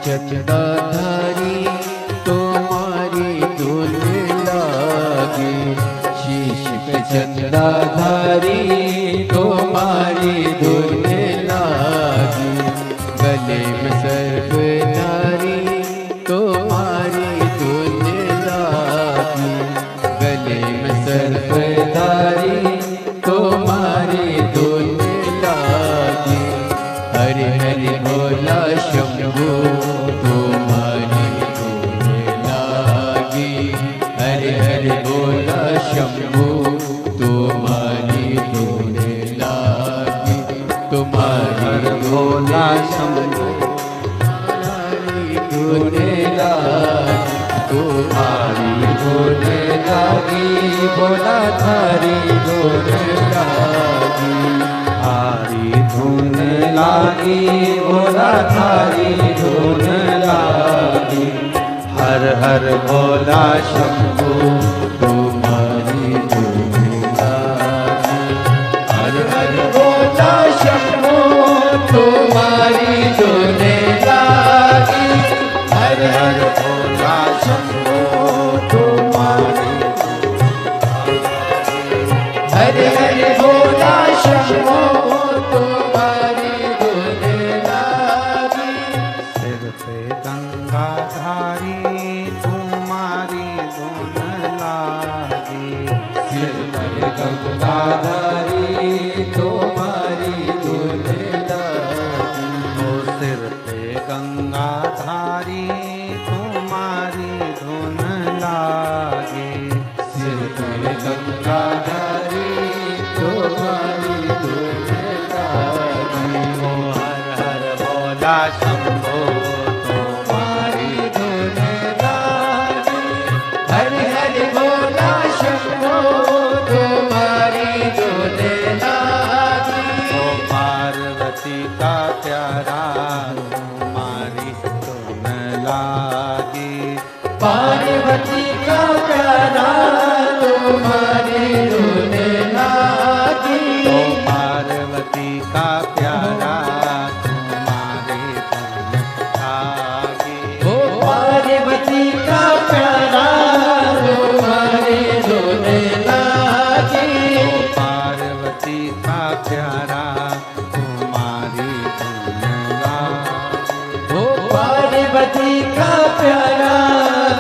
चंदाधारी तुम्हारी धुन लागी। शीश पे चंदाधारी तुम्हारी धुन लागी। गले में सर्पधारी तुम्हारी धुन लागी। गले में सर्पधारी तुम्हारी धुन लागी। हरि हरि भोला शंभो तुम्हारी धुन लागी। हरि हरि भोला शंभो तुम्हारी धुन लागी। तुम्हारी भोला शंभो तुम्हारी धुन लागी। तुम्हारी धुन लागी भोला थारी धुन लागी। थारी धुन लागी भोला थारी धुन लागी। हर हर भोला शंभो तुम्हारी धुन लागी। हर हर भोला शंभो तुम्हारी धुन लागी। हर हर भोला शंभो तुम्हारी। हर हर भोला शंभो तुम्हारी धुन लागी। सिर पे गंगाधारी तुम्हारी धुन लागी। सिर पर गंगाधारी तुम्हारी धुन लागी। ओ सिर पे गंगाधारी तुम्हारी धुन लागी। सिर पर गंगाधारी तुम्हारी धुन लागी। ओ हर हर भोला शंभो तुम्हारी धुन लागी। हरि हरि भोला शंभो तुम्हारी पार्वती का प्यारा तुम्हारी धुन लागी। पार्वती का प्यारा तुम्हारी धुन लागी। तो पार्वती का प्यारा तुम्हारी धुन लागी। ओ पार्वती का प्यारा तुम्हारी धुन लागी। पार्वती का प्यारा तुम्हारी धुन लागी। ओ पार्वती का प्यारा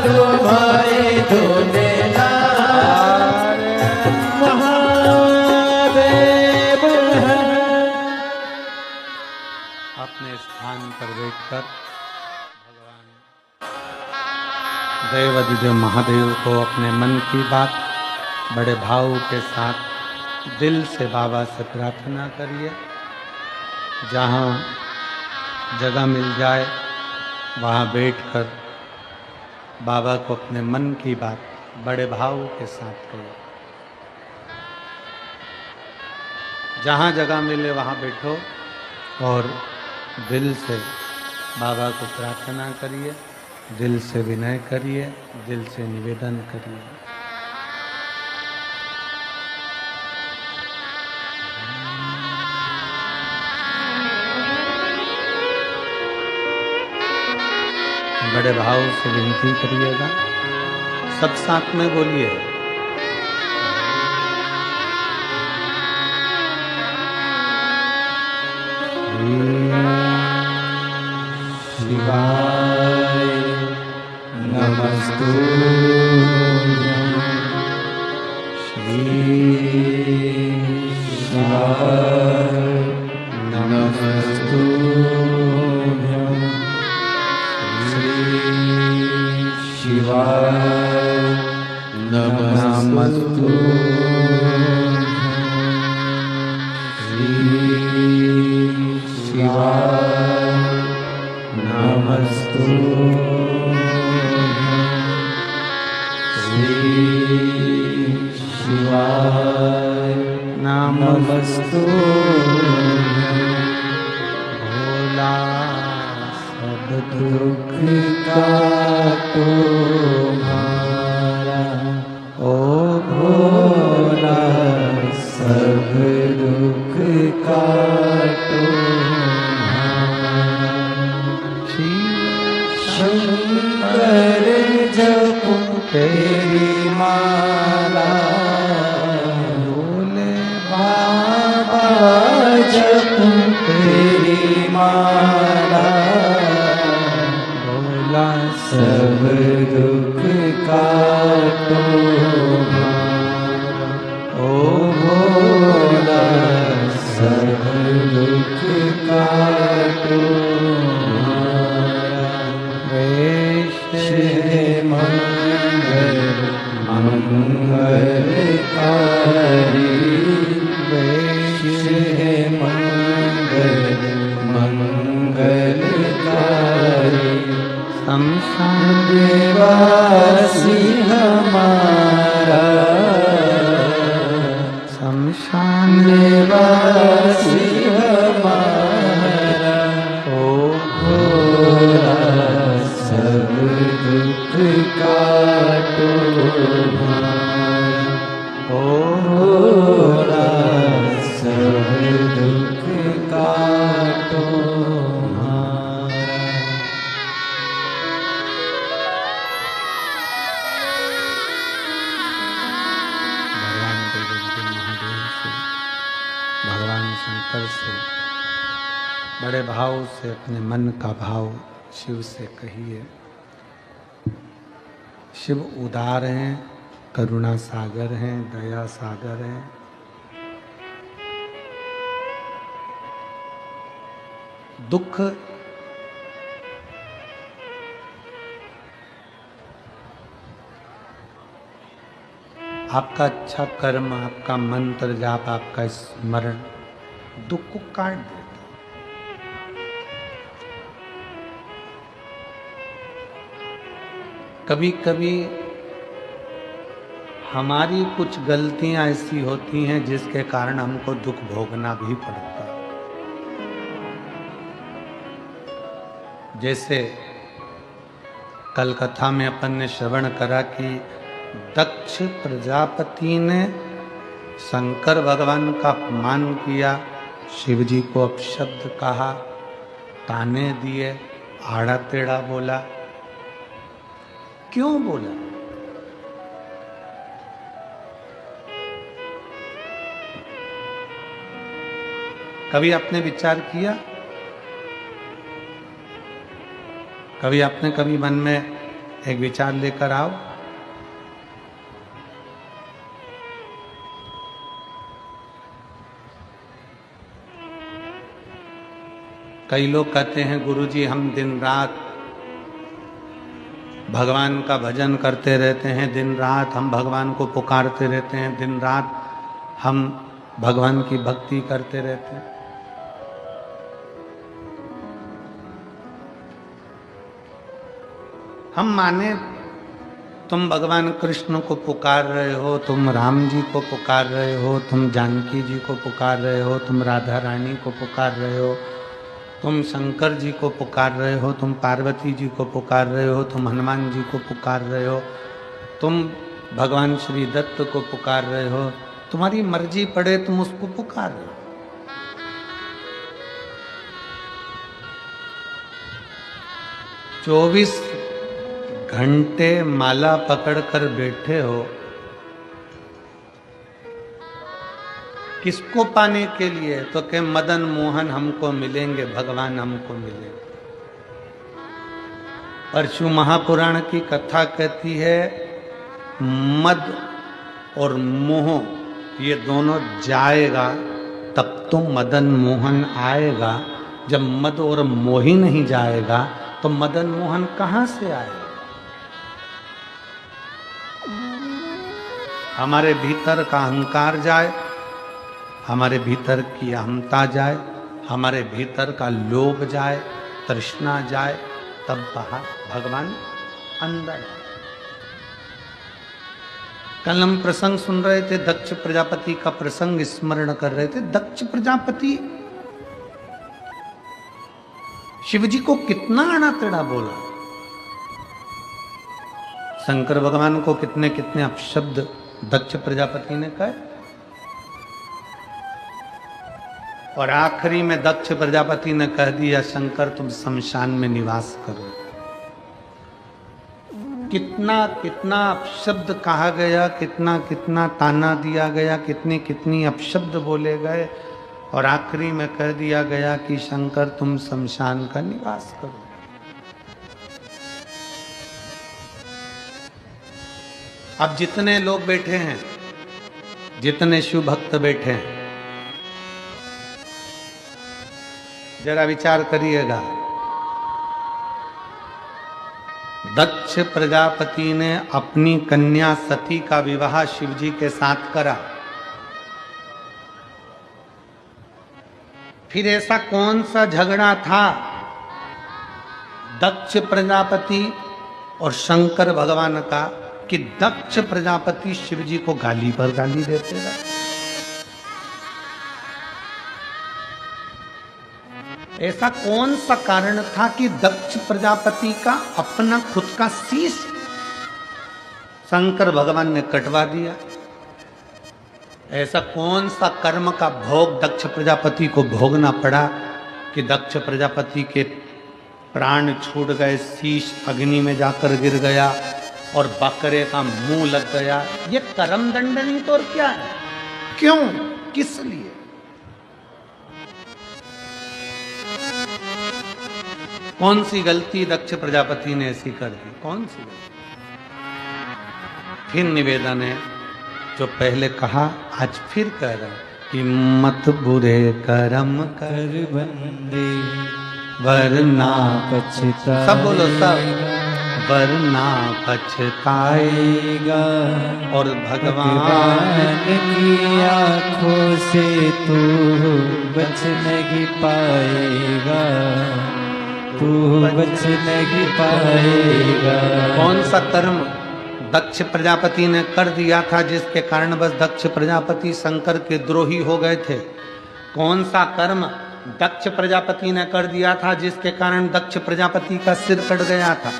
तुम्हारी धुन लागी। महादेव अपने स्थान पर बैठकर भगवान देवाधिदेव महादेव को अपने मन की बात बड़े भाव के साथ दिल से बाबा से प्रार्थना करिए। जहाँ जगह मिल जाए वहाँ बैठकर बाबा को अपने मन की बात बड़े भाव के साथ करिए। जहाँ जगह मिले वहाँ बैठो और दिल से बाबा को प्रार्थना करिए, दिल से विनय करिए, दिल से निवेदन करिए। बड़े भाव से विनती करिएगा, सब साथ में बोलिए। शिवाय नमस्तुभ्यं। श्री शिवाय नमस्तुभ्यं। श्री शिवाय नमस्तुभ्यं। श्री शिवाय नमस्तुभ्यं। श्री शिवाय नमस्तुभ्यं। भोला सब दुख काटो हमारा, ओ भोला सब दुख काटो शंकर जपो तेरी माला, भोले बाबा जपो तेरी माला। भोला सब दुख काटो हमारा, ओ भोला सब दुख काटो हमारा। मंगल मंगलकारी, मंगल मंगलकारी। शमशान देवासी हमारा, शमशान देवासी हमारा। ओ भोला सब दुख काटो हमारा, ओ भोला सब दुख काटो हमारा। भगवान देवाधिदेव महादेव से, भगवान शंकर से बड़े भाव से अपने मन का भाव शिव से कहिए। शिव उदार हैं, करुणा सागर हैं, दया सागर हैं। दुख आपका अच्छा कर्म, आपका मंत्र जाप, आपका स्मरण दुख को काट देता। कभी कभी हमारी कुछ गलतियां ऐसी होती हैं जिसके कारण हमको दुख भोगना भी पड़ता है। जैसे कल कथा में अपन ने श्रवण करा कि दक्ष प्रजापति ने शंकर भगवान का अपमान किया, शिव जी को अपशब्द कहा, ताने दिए, आड़ा टेढ़ा बोला। क्यों बोला? कभी आपने विचार किया? कभी मन में एक विचार लेकर आओ। कई लोग कहते हैं गुरुजी हम दिन रात भगवान का भजन करते रहते हैं, दिन रात हम भगवान को पुकारते रहते हैं, दिन रात हम भगवान की भक्ति करते रहते हैं। हम माने तुम भगवान कृष्ण को पुकार रहे हो, तुम राम जी को पुकार रहे हो, तुम जानकी जी को पुकार रहे हो, तुम राधा रानी को पुकार रहे हो, तुम शंकर जी को पुकार रहे हो, तुम पार्वती जी को पुकार रहे हो, तुम हनुमान जी को पुकार रहे हो, तुम भगवान श्री दत्त को पुकार रहे हो, तुम्हारी मर्जी पड़े तुम उसको पुकार रहे हो। चौबीस घंटे माला पकड़कर बैठे हो, किसको पाने के लिए? तो के मदन मोहन हमको मिलेंगे, भगवान हमको मिलेंगे। परशु महापुराण की कथा कहती है मद और मोह ये दोनों जाएगा तब तो मदन मोहन आएगा। जब मद और मोह ही नहीं जाएगा तो मदन मोहन कहां से आएगा? हमारे भीतर का अहंकार जाए, हमारे भीतर की अहमता जाए, हमारे भीतर का लोभ जाए, तृष्णा जाए, तब बाहर भगवान अंदर। कल हम प्रसंग सुन रहे थे, दक्ष प्रजापति का प्रसंग स्मरण कर रहे थे। दक्ष प्रजापति शिवजी को कितना आड़ा टेढ़ा बोला, शंकर भगवान को कितने कितने अपशब्द दक्ष प्रजापति ने कहे, और आखिरी में दक्ष प्रजापति ने कह दिया शंकर तुम शमशान में निवास करो। कितना कितना अपशब्द कहा गया, कितना कितना ताना दिया गया, कितनी कितनी अपशब्द बोले गए, और आखिरी में कह दिया गया कि शंकर तुम शमशान का निवास करो। अब जितने लोग बैठे हैं, जितने शिव भक्त बैठे हैं, जरा विचार करिएगा। दक्ष प्रजापति ने अपनी कन्या सती का विवाह शिवजी के साथ करा। फिर ऐसा कौन सा झगड़ा था दक्ष प्रजापति और शंकर भगवान का कि दक्ष प्रजापति शिवजी को गाली पर गाली देते रहे? ऐसा कौन सा कारण था कि दक्ष प्रजापति का अपना खुद का शीश शंकर भगवान ने कटवा दिया? ऐसा कौन सा कर्म का भोग दक्ष प्रजापति को भोगना पड़ा कि दक्ष प्रजापति के प्राण छूट गए, शीश अग्नि में जाकर गिर गया और बकरे का मुंह लग गया? ये कर्म दंड नहीं तो और क्या है? क्यों, किस लिए? कौन सी गलती दक्ष प्रजापति ने ऐसी कर दी? कौन सी गलती? फिर निवेदन है, जो पहले कहा आज फिर कह रहा है कि मत बुरे कर्म कर बंदे वरना पछता, सब बोलो सब, वरना पछताएगा। और भगवान की आंखों से तू बच नहीं पाएगा, तू बच नहीं पाएगा। कौन सा कर्म दक्ष प्रजापति ने कर दिया था जिसके कारण बस दक्ष प्रजापति शंकर के द्रोही हो गए थे? कौन सा कर्म दक्ष प्रजापति ने कर दिया था जिसके कारण दक्ष प्रजापति का सिर कट गया था?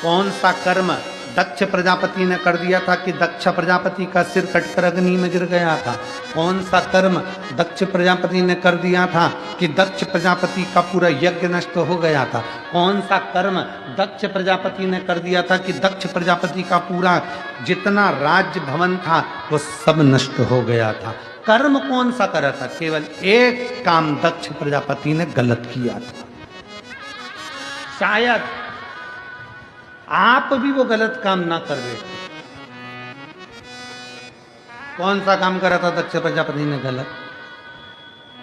कौन सा कर्म दक्ष प्रजापति ने कर दिया था कि दक्ष प्रजापति का सिर कटकर अग्नि में गिर गया था? कौन सा कर्म दक्ष प्रजापति ने कर दिया था कि दक्ष प्रजापति का पूरा यज्ञ नष्ट हो गया था? कौन सा कर्म दक्ष प्रजापति ने कर दिया था कि दक्ष प्रजापति का पूरा जितना राज्य भवन था वो सब नष्ट हो गया था? कर्म कौन सा करा था? केवल एक काम दक्ष प्रजापति ने गलत किया था। शायद आप भी वो गलत काम ना कर देते। कौन सा काम करा था दक्ष प्रजापति ने गलत?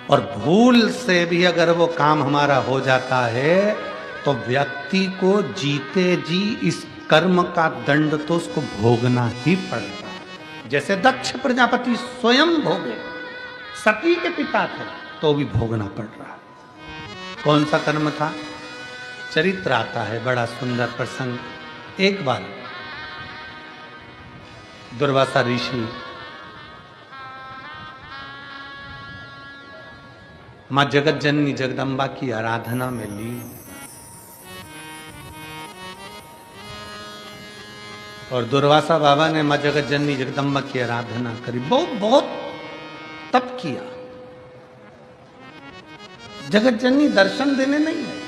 और भूल से भी अगर वो काम हमारा हो जाता है तो व्यक्ति को जीते जी इस कर्म का दंड तो उसको भोगना ही पड़ता है। जैसे दक्ष प्रजापति स्वयं भोगे, सती के पिता थे तो भी भोगना पड़ रहा। कौन सा कर्म था? चरित्र आता है, बड़ा सुंदर प्रसंग। एक बार दुर्वासा ऋषि मां जगत जननी जगदम्बा की आराधना में लीन, और दुर्वासा बाबा ने मां जगत जननी जगदम्बा की आराधना करी, बहुत तप किया। जगत जननी दर्शन देने नहीं है,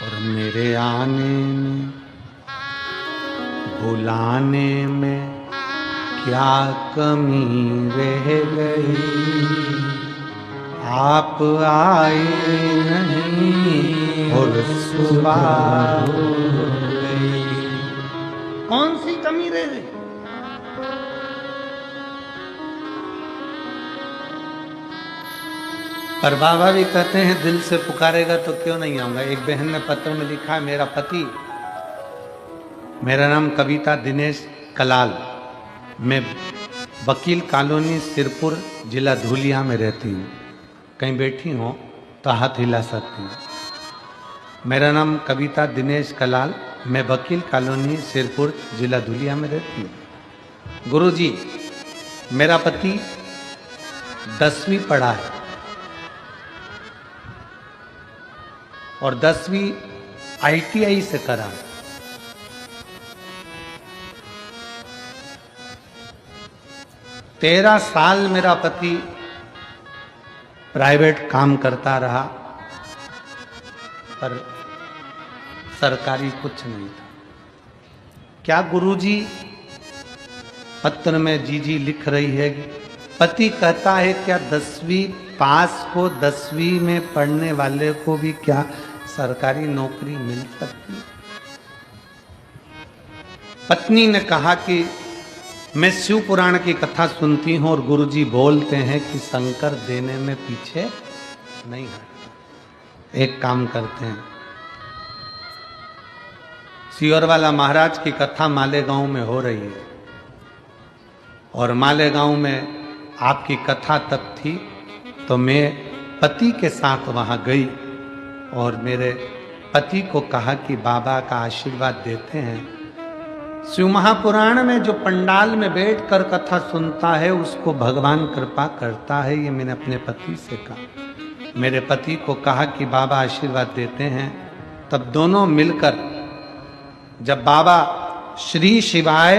और मेरे आने में बुलाने में क्या कमी रह गई, आप आए नहीं और सुबह हो गई। कौन सी कमी रह गई? पर बाबा भी कहते हैं दिल से पुकारेगा तो क्यों नहीं आऊंगा। एक बहन ने पत्र में लिखा है, मेरा पति, मेरा नाम कविता दिनेश कलाल, मैं वकील कॉलोनी सिरपुर जिला धुलिया में रहती हूँ। कहीं बैठी हो तो हाथ हिला सकती हूँ। मेरा नाम कविता दिनेश कलाल, मैं वकील कॉलोनी सिरपुर जिला धुलिया में रहती हूँ। गुरुजी, मेरा पति 10वीं पढ़ा है और 10वीं ITI से करा। तेरह साल मेरा पति प्राइवेट काम करता रहा पर सरकारी कुछ नहीं था। क्या गुरुजी पत्र में जीजी लिख रही है, पति कहता है क्या 10वीं पास को 10वीं में पढ़ने वाले को भी क्या सरकारी नौकरी मिल सकती है? पत्नी ने कहा कि मैं शिव पुराण की कथा सुनती हूं और गुरुजी बोलते हैं कि शंकर देने में पीछे नहीं है। एक काम करते हैं, सियोरवाला महाराज की कथा मालेगांव में हो रही है और मालेगांव में आपकी कथा तब थी, तो मैं पति के साथ वहां गई और मेरे पति को कहा कि बाबा का आशीर्वाद देते हैं। शिव महापुराण में जो पंडाल में बैठकर कथा सुनता है उसको भगवान कृपा करता है, ये मैंने अपने पति से कहा। मेरे पति को कहा कि बाबा आशीर्वाद देते हैं। तब दोनों मिलकर जब बाबा श्री शिवाय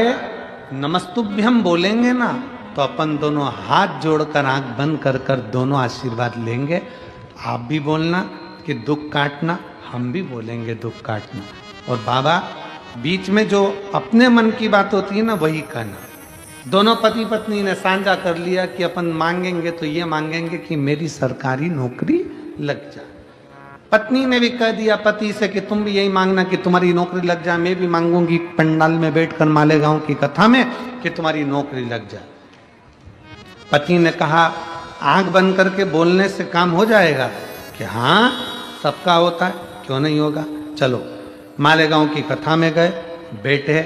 नमस्तुभ्यम बोलेंगे ना, तो अपन दोनों हाथ जोड़कर आंख बंद कर कर दोनों आशीर्वाद लेंगे। आप भी बोलना कि दुख काटना, हम भी बोलेंगे दुख काटना, और बाबा बीच में जो अपने मन की बात होती है ना वही कहना। दोनों पति पत्नी ने साझा कर लिया कि अपन मांगेंगे तो ये मांगेंगे कि मेरी सरकारी नौकरी लग जाए। पत्नी ने भी कह दिया पति से कि तुम भी यही मांगना कि तुम्हारी नौकरी लग जाए। मैं भी मांगूंगी पंडाल में बैठकर मालेगांव की कथा में कि तुम्हारी नौकरी लग जाए। पति ने कहा आंख बंद करके बोलने से काम हो जाएगा? कि हाँ, सबका होता है, क्यों नहीं होगा। चलो मालेगांव की कथा में गए, बैठे,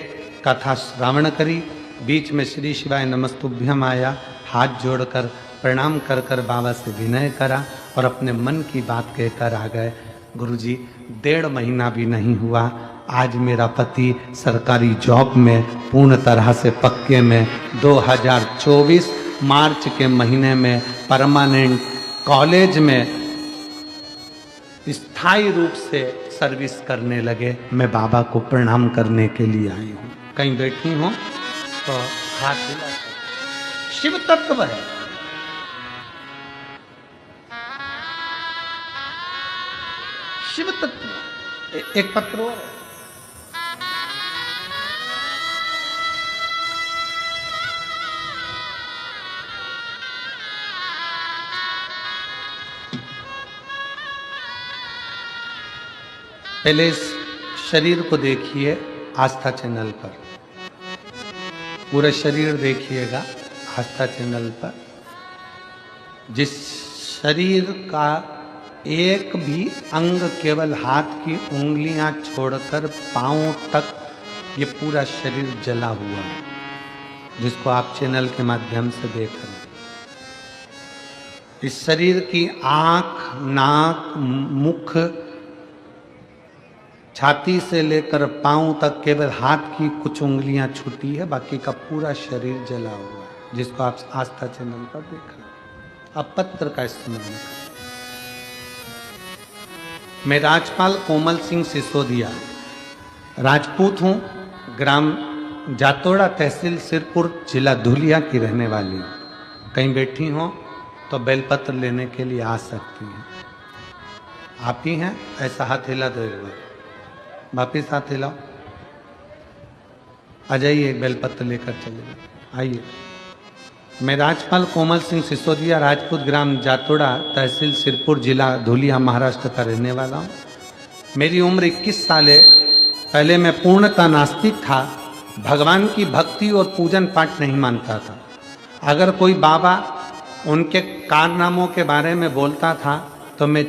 कथा श्रावण करी। बीच में श्री शिवाय नमस्तुभ्यम आया, हाथ जोड़कर प्रणाम कर कर बाबा से विनय करा और अपने मन की बात कहकर आ गए। गुरुजी 1.5 महीना भी नहीं हुआ, आज मेरा पति सरकारी जॉब में पूर्ण तरह से पक्के में 2024 मार्च के महीने में परमानेंट कॉलेज में स्थायी रूप से सर्विस करने लगे। मैं बाबा को प्रणाम करने के लिए आई हूँ। कहीं बैठी हूँ तो हाथ हिला। शिव तत्व है। शिव तत्व। एक पत्र और है। पहले इस शरीर को देखिए आस्था चैनल पर, पूरा शरीर देखिएगा आस्था चैनल पर। जिस शरीर का एक भी अंग, केवल हाथ की उंगलियां छोड़कर पांव तक, ये पूरा शरीर जला हुआ है, जिसको आप चैनल के माध्यम से देख रहे हैं। इस शरीर की आंख, नाक, मुख, छाती से लेकर पांव तक केवल हाथ की कुछ उंगलियां छूटी है, बाकी का पूरा शरीर जला हुआ है, जिसको आप आस्था चैनल पर देख रहे हैं। अब पत्र का स्मरण करें। मैं राजपाल कोमल सिंह सिसोदिया राजपूत हूँ, ग्राम जातोड़ा, तहसील सिरपुर, जिला धुलिया की रहने वाली हूँ। कहीं बैठी हो तो बेलपत्र लेने के लिए आ सकती हैं। आप ही हैं? ऐसा हाथ हिला दो एक बार, वापिस हाथ हिलाओ। आ जाइए, एक बेलपत्र लेकर चले आइए। मैं राजपाल कोमल सिंह सिसोदिया राजपूत, ग्राम जातोड़ा, तहसील सिरपुर, जिला धुलिया, महाराष्ट्र का रहने वाला हूँ। मेरी उम्र 21 साल है। पहले मैं पूर्णतः नास्तिक था, भगवान की भक्ति और पूजन पाठ नहीं मानता था। अगर कोई बाबा उनके कारनामों के बारे में बोलता था तो मैं